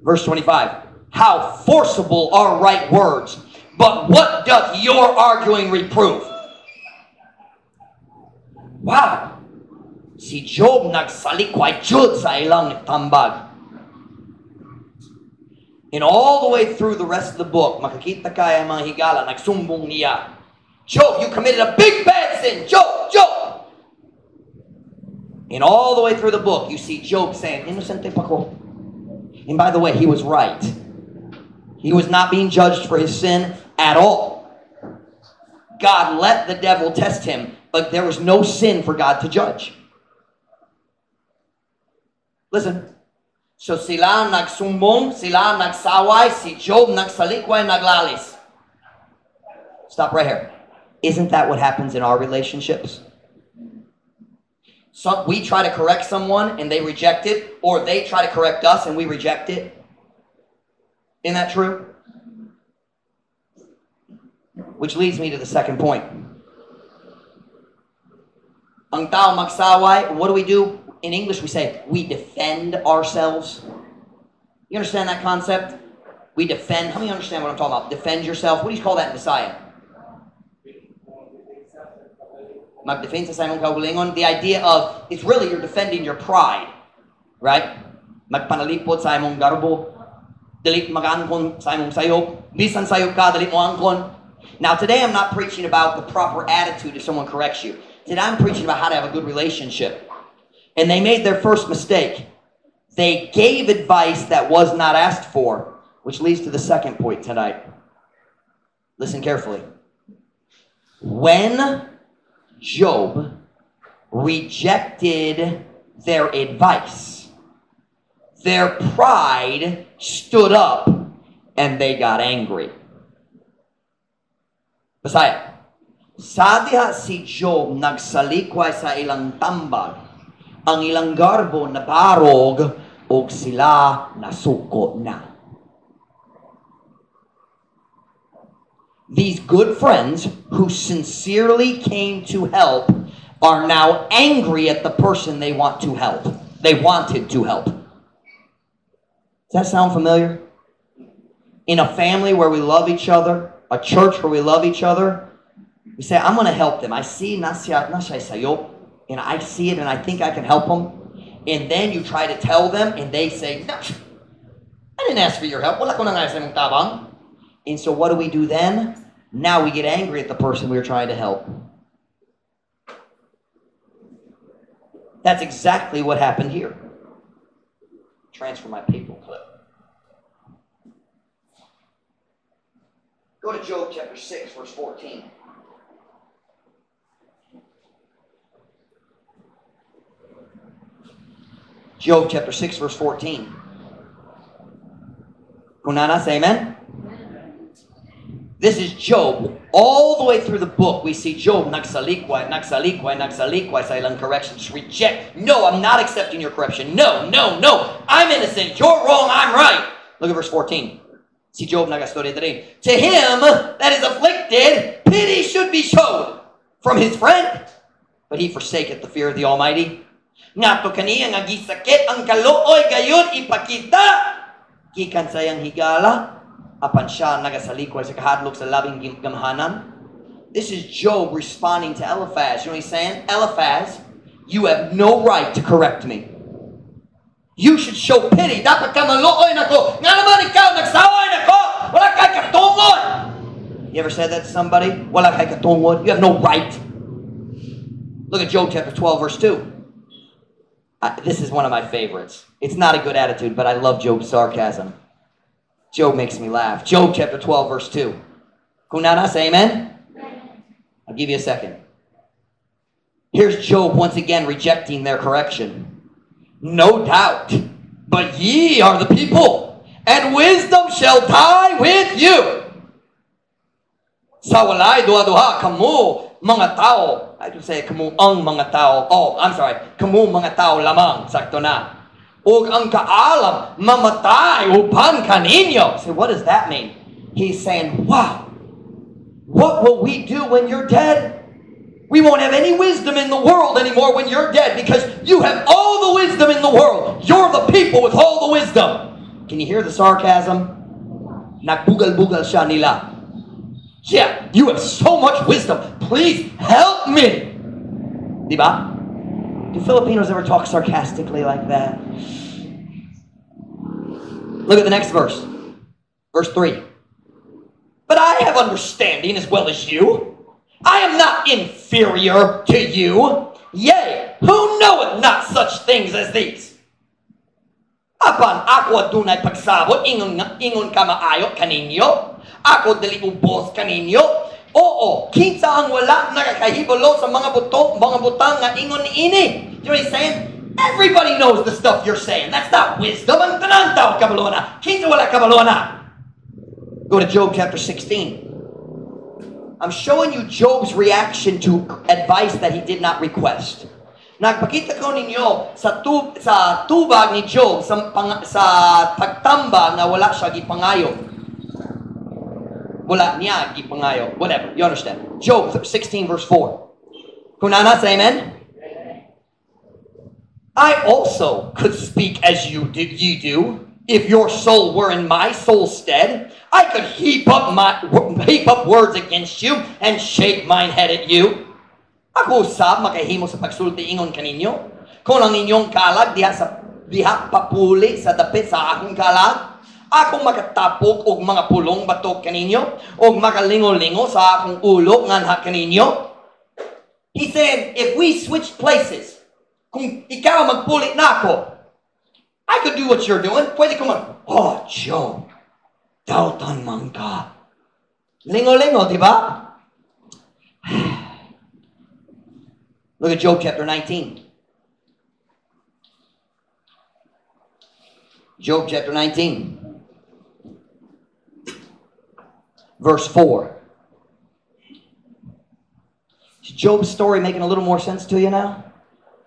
Verse 25. How forcible are right words, but what doth your arguing reprove? Wow! Si Job nagsalikway jud sa ilang tambag. And all the way through the rest of the book, makikita kaya mga higala, nagsumbong niya. Job, you committed a big bad sin. Job! And all the way through the book, you see Job saying, Inocente pa ko. And by the way, he was right. He was not being judged for his sin at all. God let the devil test him, but there was no sin for God to judge. Listen. So sila nagsumbong, sila nagsaway, si Job nagsalikway, naglalis. Stop right here. Isn't that what happens in our relationships? So we try to correct someone and they reject it, or they try to correct us and we reject it. Isn't that true? Which leads me to the second point. Ang tao magsaway, what do? In English we say, we defend ourselves. You understand that concept? We defend. How many understand what I'm talking about? Defend yourself. What do you call that in Messiah? Magdefensa sa imong kaugalingon. The idea of, it's really you're defending your pride. Right? Magpanalipot sa imong garbo. Dalit mag-angkon sa imong sayop. Bisan sayop ka, dalit mo angkon. Now today I'm not preaching about the proper attitude if someone corrects you. Today I'm preaching about how to have a good relationship. And they made their first mistake. They gave advice that was not asked for, which leads to the second point tonight. Listen carefully. When Job rejected their advice, their pride stood up and they got angry. Messiah. Sa diha si Job nagsalikway sa ilang tambag, ang ilang garbo nabarog og sila nasuko na. These good friends who sincerely came to help are now angry at the person they want to help. They wanted to help. Does that sound familiar? In a family where we love each other, a church where we love each other, we say, I'm going to help them. I see nasya sayop, and I see it and I think I can help them. And then you try to tell them and they say, no, I didn't ask for your help. Wala ko na nga sa imong tabang. And so what do we do then? Now we get angry at the person we were trying to help. That's exactly what happened here. Transfer my paper clip. Go to Job chapter 6, verse 14. Job chapter 6, verse 14. Kunana, say amen? This is Job. All the way through the book, we see Job nagsalikway sa ilang corrections. Reject. No, I'm not accepting your correction. No. I'm innocent. You're wrong. I'm right. Look at verse 14. Si Job nagastorya rin. To him that is afflicted, pity should be showed from his friend. But he forsaketh the fear of the Almighty. Nga to kaniya nga gisakit ang kaluoy gayon ipakita. Gikan sayang higala, apan siya nagasalikwa sa kahadlok sa labing gamhanan. This is Job responding to Eliphaz. You know what he's saying? Eliphaz, you have no right to correct me. You should show pity. Dapat ka maluoy na ko. Nga naman ikaw, nagsaway na ko. Wala kay katungod. You ever said that to somebody? Wala kay katungod. You have no right. Look at Job chapter 12, verse 2. This is one of my favorites. It's not a good attitude, but I love Job's sarcasm. Job makes me laugh. Job chapter 12, verse 2. Kunana, say amen? I'll give you a second. Here's Job once again rejecting their correction. No doubt, but ye are the people, and wisdom shall die with you. Sa walay duha-duha kamu mga tao. I could say kamu ang mga tao. Oh, I'm sorry. Kamu mga tao lamang. Sakto na. Og ang kaalam mamatay upan kaninyo. So what does that mean? He's saying, wow, what will we do when you're dead? We won't have any wisdom in the world anymore when you're dead because you have all the wisdom in the world. You're the people with all the wisdom. Can you hear the sarcasm? Nagbugal-bugal siya nila. Yeah, you have so much wisdom. Please help me. Diba? Do Filipinos ever talk sarcastically like that? Look at the next verse. Verse 3. But I have understanding as well as you. I am not inferior to you. Yea, who knoweth not such things as these? Apan ako adunay pagsabot ingon ka maayo kaninyo. Ako dili ubos kaninyo. Oo, kinsa ang wala nakakahibalo sa mga butang nga ingon niini. You know what he's saying? Everybody knows the stuff you're saying. That's not wisdom. Ang tanan taon kabalo na. Kinsa wala kabalo na. Go to Job chapter 16. I'm showing you Job's reaction to advice that he did not request. Nagpakita ko ninyo sa tubag ni Job sa pagtamba na wala siya gipangayo. Wala niya gipangayo. Whatever. You understand. Job 16 verse 4. Kunana, say amen? I also could speak as ye do. If your soul were in my soul's stead, I could heap up words against you and shake mine head at you. Ako usab makahimo sa pagsulti ingon kaninyo. Kung ang inyong kalag diha papuli sa dapit sa akong kalag, akong makatapok og mga pulong batok kaninyo og makalingo-lingo sa akong ulo nganha kaninyo. He said, if we switch places, kung ikaw magpulit na ako, I could do what you're doing. Pwede ko oh, Job, dautan man ka. Lingo-lingo, di ba? Look at Job chapter 19. Job chapter 19. Verse 4. Is Job's story making a little more sense to you now?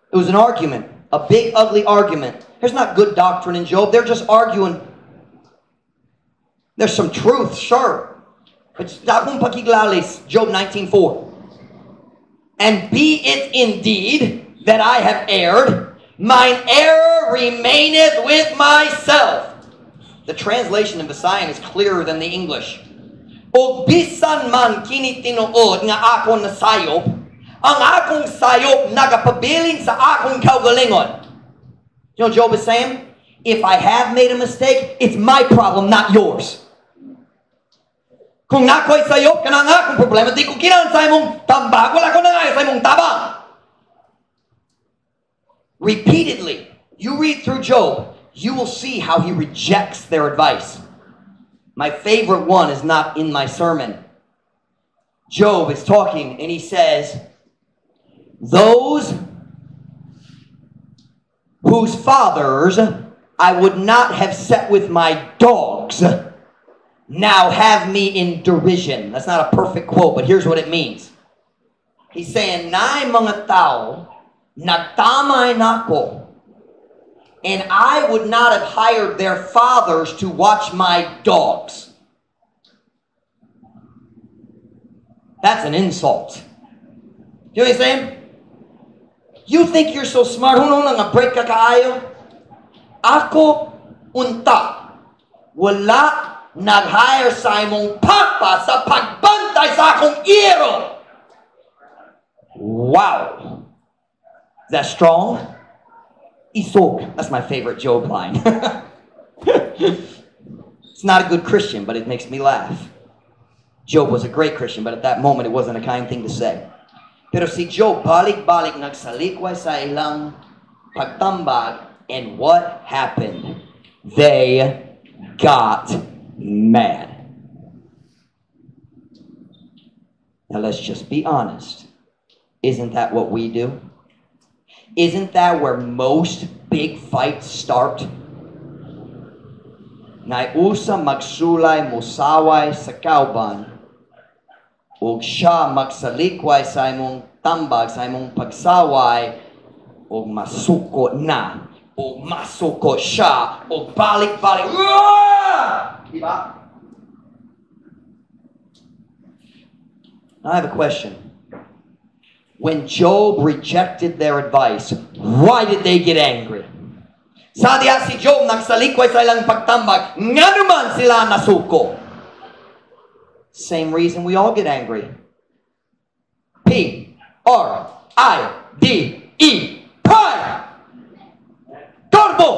It was an argument. A big, ugly argument. There's not good doctrine in Job. They're just arguing. There's some truth, sure. But Job 19:4. And be it indeed that I have erred, mine error remaineth with myself. The translation of the Visayan is clearer than the English. O bisan man kini tinuod nga akon nasayop, ang akong sayop nagapabilin sa akong kaugalingon. You know what Job is saying? If I have made a mistake, it's my problem, not yours. Kung nako'y sayop ka na nga akong problema, di ko kinaan sa imong tambag, wala ko na nga sa imong tabang. Repeatedly, you read through Job, you will see how he rejects their advice. My favorite one is not in my sermon. Job is talking and he says, those whose fathers I would not have set with my dogs now have me in derision. That's not a perfect quote, but here's what it means. He's saying, Naay mga tao, nagtamay nako, and I would not have hired their fathers to watch my dogs. That's an insult. You know what he's saying? You think you're so smart? Huno na nga break ka kaayo? Ako, unta. Wala nag-hire sa imong papa sa pagbantay sa akong iro. Wow. Is that strong? Isog. That's my favorite Job line. It's not a good Christian, but it makes me laugh. Job was a great Christian, but at that moment it wasn't a kind thing to say. Pero si Job, balik-balik nagsalikway sa ilang pagtambag, and what happened? They got mad. Now let's just be honest. Isn't that what we do? Isn't that where most big fights start? Naiusa magsulay musaway sa kauban, ug siya magsalikway sa imong tambag, sa imong pagsaway, ug masuko na, ug masuko siya, ug balik-balik. Diba? Now I have a question. When Job rejected their advice, why did they get angry? Sa diya si Job nagsalikway sa ilang pagtambag, nga naman sila nasuko. Same reason we all get angry. P-R-I-D-E. Pride. Turbo.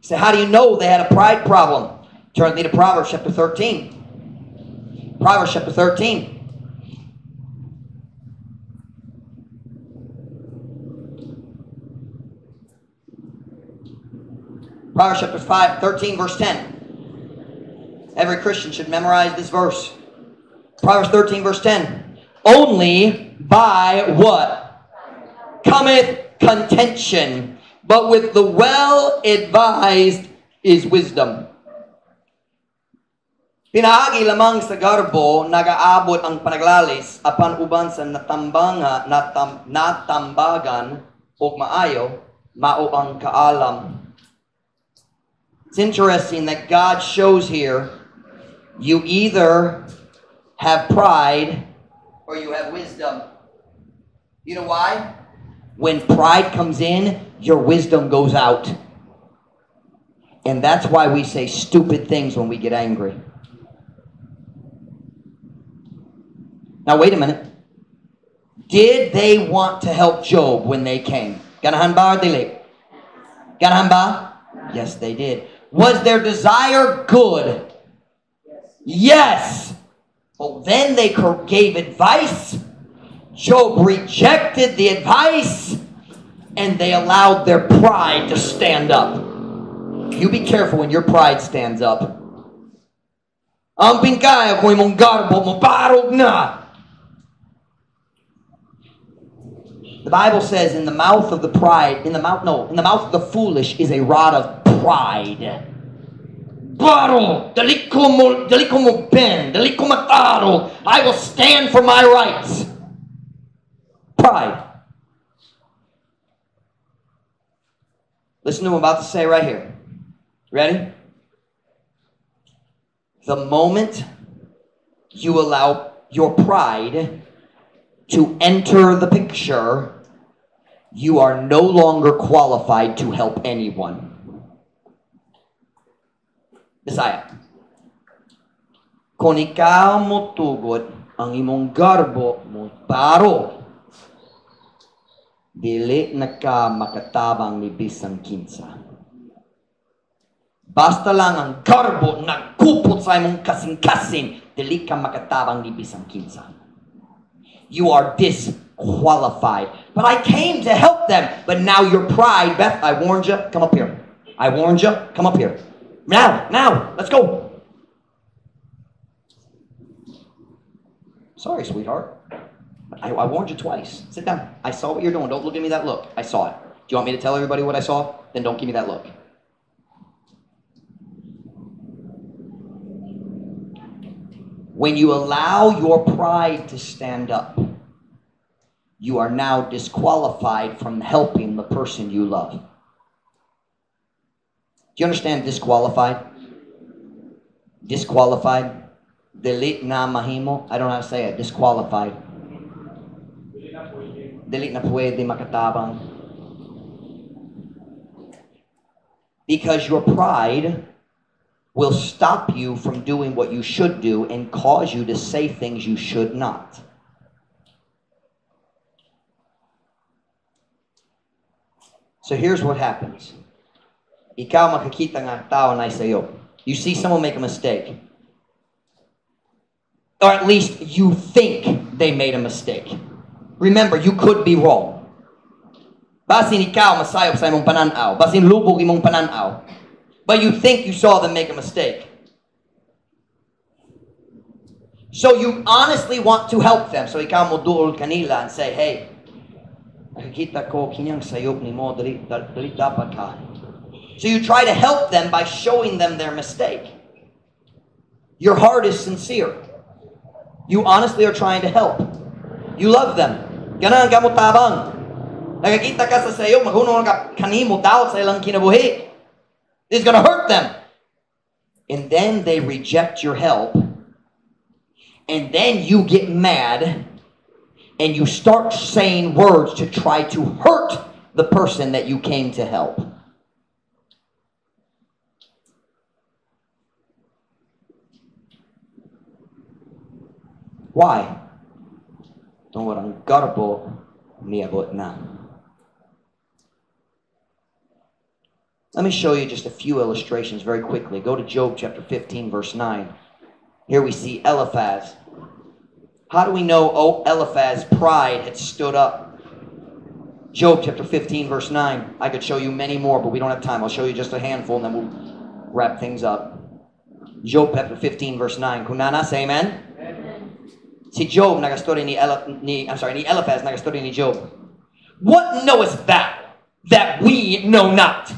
So how do you know they had a pride problem? Turn with me to Proverbs chapter 13. Proverbs chapter 13. Proverbs chapter 13, verse 10. Every Christian should memorize this verse. Proverbs 13, verse 10. Only by what? Cometh contention, but with the well-advised is wisdom. Pinaagi lamang sa garbo, nagaabot ang panaglalis, apan uban sa natambagan o maayo, mao ang kaalam. It's interesting that God shows here, you either have pride or you have wisdom. You know why? When pride comes in, your wisdom goes out. And that's why we say stupid things when we get angry. Now wait a minute. Did they want to help Job when they came? Ganahan ba or dili? Ganahan ba? Yes, they did. Was their desire good? Yes. Well, then they gave advice. Job rejected the advice, and they allowed their pride to stand up. You be careful when your pride stands up. Amping kaya kung imong garbo mo barog na. The Bible says in the mouth of the mouth of the foolish is a rod of pride. Baro, dali ko mo ben, dali ko mataro. I will stand for my rights. Pride. Listen to what I'm about to say right here. Ready? The moment you allow your pride to enter the picture, you are no longer qualified to help anyone. Bisaya. Kung ikaw mo tugot ang imong garbo mo paro, dili na ka makatabang ni bisang kinsa. Basta lang ang garbo nagkupot sa imong kasing-kasing, dili ka makatabang ni bisang kinsa. You are disqualified. But I came to help them. But now your pride, Beth, I warned you, come up here. I warned you, come up here. Now, let's go. Sorry, sweetheart. I warned you twice. Sit down. I saw what you're doing. Don't look at me that look. I saw it. Do you want me to tell everybody what I saw? Then don't give me that look. When you allow your pride to stand up, you are now disqualified from helping the person you love. Do you understand disqualified? Disqualified. Dili na mahimo. I don't know how to say it. Disqualified. dili na pwede makatabang. Because your pride will stop you from doing what you should do and cause you to say things you should not. So here's what happens. Ikaw makikita nga tao na sa'yo. You see someone make a mistake. Or at least you think they made a mistake. Remember, you could be wrong. Basin ikaw masayop sa imong pananaw. Basin lubog imong pananaw. But you think you saw them make a mistake. So you honestly want to help them. So ikaw mo duol kanila and say, hey, nakikita ko kinyang sayop ni mo, dali dapat ka. So you try to help them by showing them their mistake. Your heart is sincere. You honestly are trying to help. You love them. Ganang ka mo tabang. Nakakita ka sa sayo, maghunong ka kanimo daw sa ilang kinabuhi. This is going to hurt them. And then they reject your help. And then you get mad. And you start saying words to try to hurt the person that you came to help. Why? Don't walang garbo niabot na. Let me show you just a few illustrations very quickly. Go to Job chapter 15, verse 9. Here we see Eliphaz. How do we know Eliphaz's pride had stood up? Job chapter 15, verse 9. I could show you many more, but we don't have time. I'll show you just a handful, and then we'll wrap things up. Job chapter 15, verse 9. Kunana, say amen? Si Job nagastorya ni Eliphaz nagastorya ni Job. What knowest thou that we know not?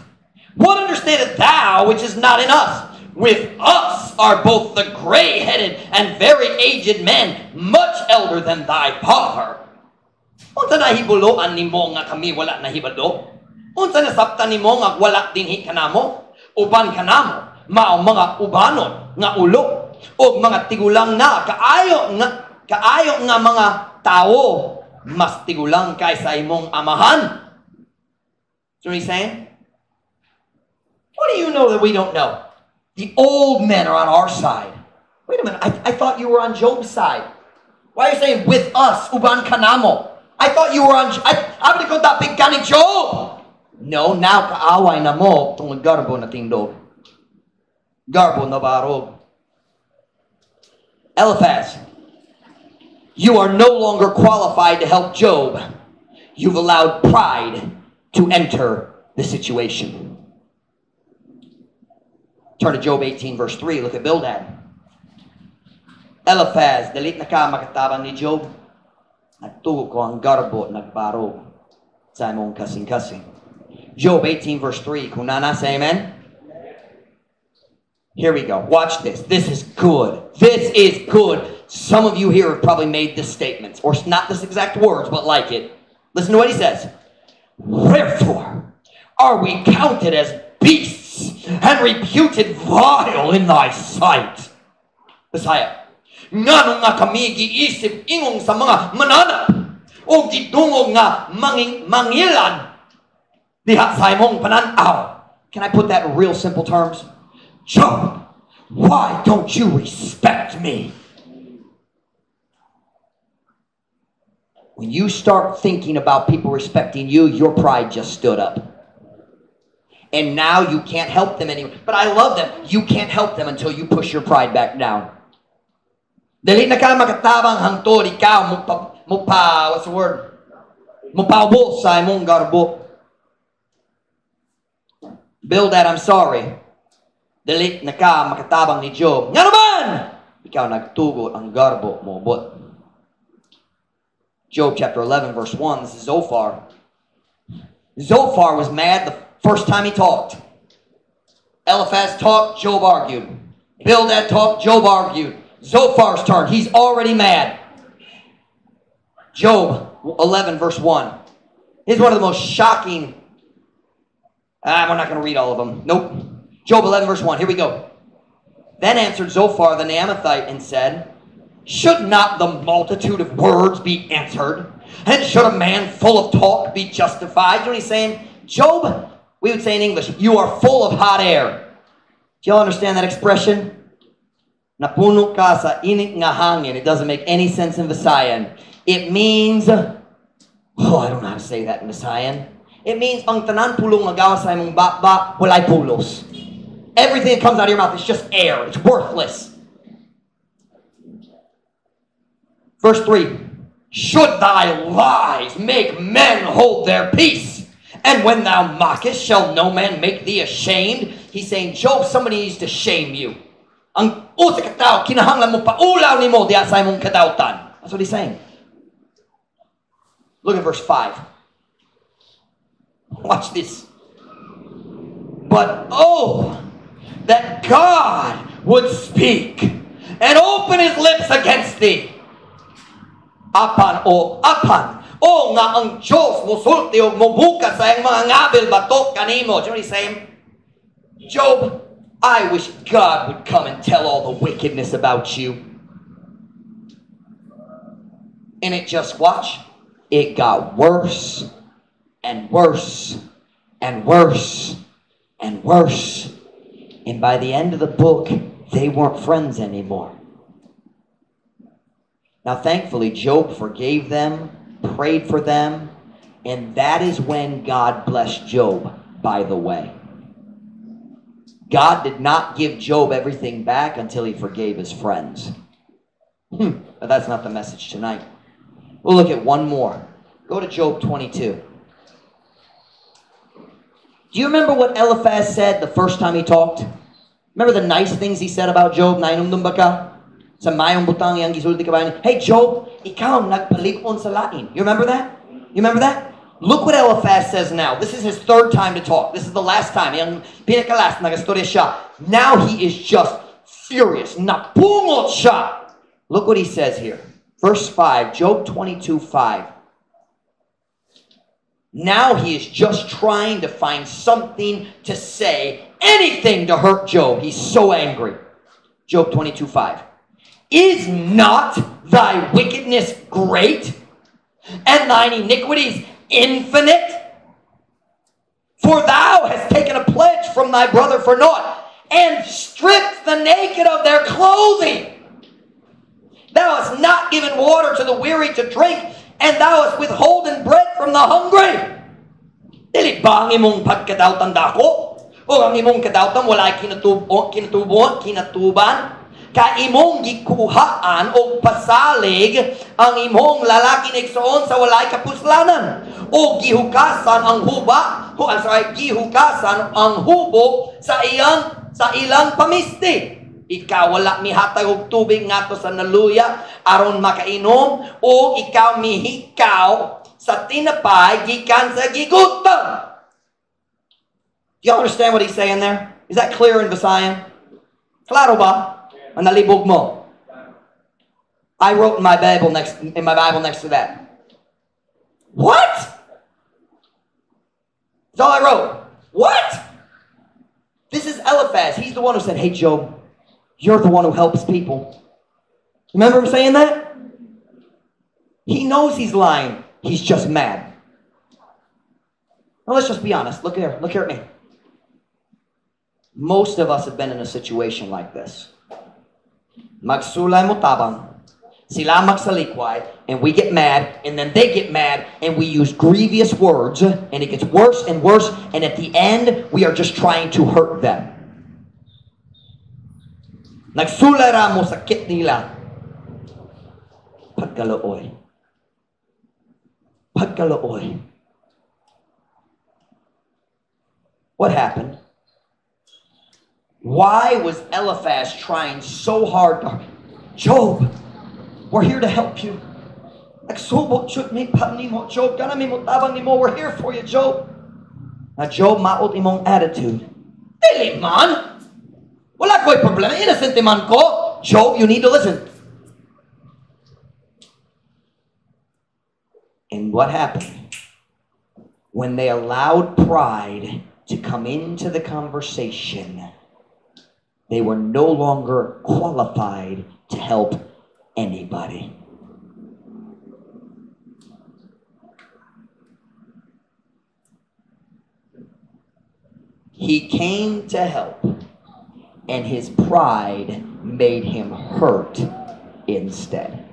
What understandest thou which is not in us? With us are both the gray-headed and very aged men, much elder than thy father. Unsa nahibuloan nimo nga kami wala nahibalo? Unsa nasabtan nimo nga wala dinhi kanamo? Uban kanamo, mao mga ubanon nga ulo, o mga tigulang na kaayo nga mga tao, mas tigulang kaysa imong amahan. So what he's saying? What do you know that we don't know? The old men are on our side. Wait a minute, I thought you were on Job's side. Why are you saying with us, uban kanamo? I thought you were on, abdi ko dapig ka ni Job. No, now kaaway na mo, itong garbo na tindog. Garbo na barog. Eliphaz, you are no longer qualified to help Job. You've allowed pride to enter the situation. Turn to Job 18, verse 3. Look at Bildad. Eliphaz, dalit na ka makatabang ni Job. Nagtugo ko ang garbo, nagbarog sa imong kasing-kasing. Job 18, verse 3. Kunana, say amen? Here we go. Watch this. This is good. This is good. Some of you here have probably made this statement, or not this exact words, but like it. Listen to what he says. Wherefore are we counted as beasts and reputed vile in thy sight? Messiah. Ngano nga kami giisip ingong sa mga mananap o gidungog nga mangilan diha sa imong pananaw. Can I put that in real simple terms? Job, why don't you respect me? When you start thinking about people respecting you, your pride just stood up. And now you can't help them anymore. But I love them. You can't help them until you push your pride back down. Dali na ka makatabang hangtod ikaw what's the word? Mupawbo sa imong garbo. Bildad, I'm sorry. Dali na ka makatabang ni Job. Nga naman! Ikaw nagtugo ang garbo mo, but Job chapter 11, verse 1. This is Zophar. Zophar was mad the first time he talked. Eliphaz talked, Job argued. Bildad talked, Job argued. Zophar's turn. He's already mad. Job 11, verse 1. Here's one of the most shocking. We're not going to read all of them. Nope. Job 11, verse 1. Here we go. Then answered Zophar the Naamathite and said, should not the multitude of words be answered? And should a man full of talk be justified? You know what he's saying? Job, we would say in English, you are full of hot air. Do y'all understand that expression? Napuno ka sa init nga hangin. It doesn't make any sense in Visayan. It means, I don't know how to say that in Visayan. It means, ang tanan pulong nga gawa sa imong bakba, walay pulos. Everything that comes out of your mouth is just air. It's worthless. Verse 3. Should thy lies make men hold their peace? And when thou mockest, shall no man make thee ashamed? He's saying, Job, somebody needs to shame you. Ang usa ka tao, kinahanglan mo paulaw ni mo diya sa imong kadautan. That's what he's saying. Look at verse 5. Watch this. But oh, that God would speak and open his lips against thee. Apan nga ang Diyos musulti o mubukas sa iyang mga ngabil batok kanimo. Do you know what he's saying? Job, I wish God would come and tell all the wickedness about you. And it just, watch, it got worse and worse and worse and worse. And by the end of the book, they weren't friends anymore. Now, thankfully, Job forgave them, prayed for them, and that is when God blessed Job, by the way. God did not give Job everything back until he forgave his friends. But that's not the message tonight. We'll look at one more. Go to Job 22. Do you remember what Eliphaz said the first time he talked? Remember the nice things he said about Job? Nainumdum ba ka? Sa mayong butang yang gisulti ka ba? Hey Job, ikaw nagpalikon sa lain. You remember that? You remember that? Look what Eliphaz says now. This is his third time to talk. This is the last time. Yung pinakalas, nagastorya siya. Now he is just furious. Napungot siya. Look what he says here. Verse 5, Job 22:5. Now he is just trying to find something to say, anything to hurt Job. He's so angry. Job 22:5. Is not thy wickedness great, and thine iniquities infinite? For thou hast taken a pledge from thy brother for naught, and stripped the naked of their clothing. Thou hast not given water to the weary to drink, and thou hast withholden bread from the hungry. Dili ba ang imong pagkadautan dako? O ang imong kadautan walay kinatuban? Ka imong gikuhaan o pasalig ang imong lalaki igsoon sa walay kapuslanan, o gihugasan ang gihugasan ang hubo sa ilang pamisti. Ikaw wala mihatag og tubig ngadto sa naluya aron makainom, o ikaw mihikaw sa tinapay gikan sa gigutom. Do you understand what he's saying there? Is that clear in Visayan? Klaro ba? Nalibog mo. I wrote in my Bible next to that. What? That's all I wrote. What? This is Eliphaz. He's the one who said, hey Job, you're the one who helps people. Remember him saying that? He knows he's lying. He's just mad. Now let's just be honest. Look here. Look here at me. Most of us have been in a situation like this. Magsulay mo tabang, sila magsalikway, and we get mad, and then they get mad, and we use grievous words, and it gets worse and worse, and at the end, we are just trying to hurt them. Nagsulay ra mo sakit nila. Pagkalooy. Pagkalooy. What happened? Why was Eliphaz trying so hard to... Job, we're here to help you. Job, we're here for you, Job. Now, Job, maot imong attitude. Dili man. Wala ko'y problema. Innocent man ko. Job, you need to listen. And what happened? When they allowed pride to come into the conversation, they were no longer qualified to help anybody. He came to help, and his pride made him hurt instead.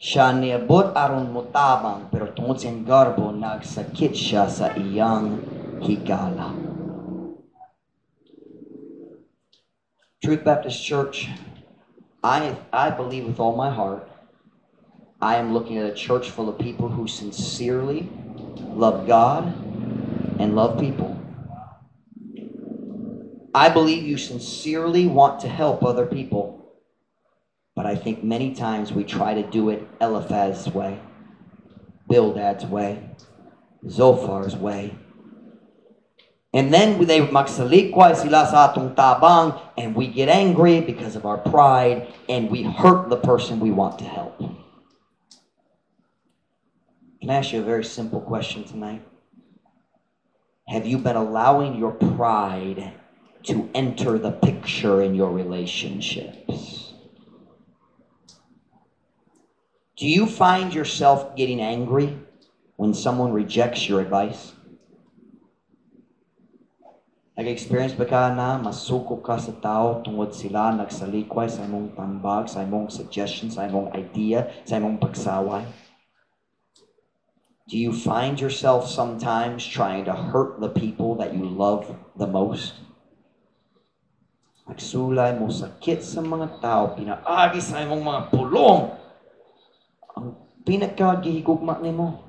Siya niabot aron mutabang, pero tungod sa garbo, nagsakit siya sa iyang higala. Truth Baptist Church, I believe with all my heart, I am looking at a church full of people who sincerely love God and love people. I believe you sincerely want to help other people. But I think many times we try to do it Eliphaz's way, Bildad's way, Zophar's way. And then they magsalikway sila sa atong tabang, and we get angry because of our pride, and we hurt the person we want to help. Can I ask you a very simple question tonight? Have you been allowing your pride to enter the picture in your relationships? Do you find yourself getting angry when someone rejects your advice? Nag-experience ba ka na masuko ka sa tao tungod sila nagsalikway sa imong tambag, sa imong suggestion, sa imong idea, sa imong pagsaway? Do you find yourself sometimes trying to hurt the people that you love the most? Nagsulay mo sakit sa mga tao, pinaagi sa imong mga pulong. Ang pinagkagihigugma nimo.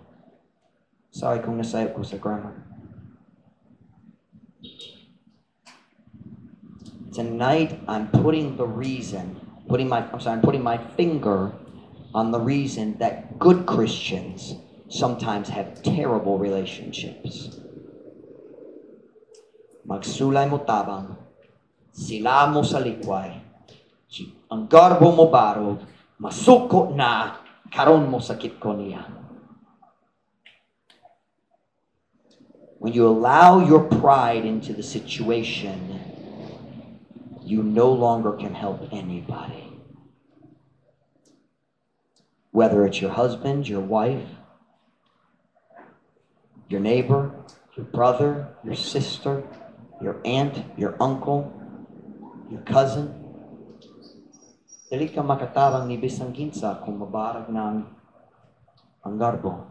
Sorry kung nasayop ko sa grammar. Tonight, I'm putting my finger on the reason that good Christians sometimes have terrible relationships. Magsulay mo tabang, sila mo sa likway, ang garbo mo barog, masuko na, karon mo sakit ko niya. When you allow your pride into the situation, you no longer can help anybody. Whether it's your husband, your wife, your neighbor, your brother, your sister, your aunt, your uncle, your cousin. Dili ka makatabang ni bisang kinsa kung mabarag ng ang garbo.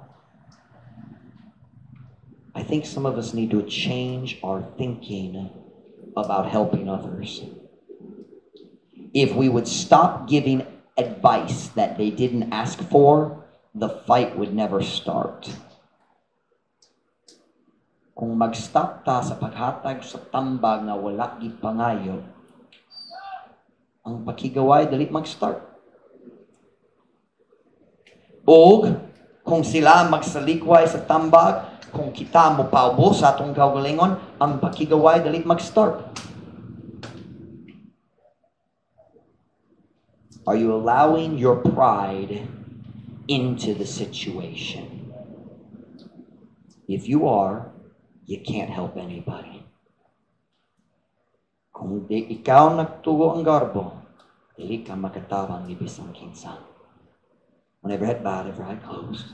I think some of us need to change our thinking about helping others. If we would stop giving advice that they didn't ask for, the fight would never start. Kung mag-stop ta sa paghatag sa tambag na wala gipangayo, ang pakigaway dali mag-start. O kung sila magsalikway sa tambag, kung kita mo paubo sa atong kaugalingon, ang pakigaway dali mag-start. Are you allowing your pride into the situation? If you are, you can't help anybody. Kung di ikaw nagtugo ang garbo, dili ka makatabang ni bisang kinsa. Whenever head bowed, every eye closed.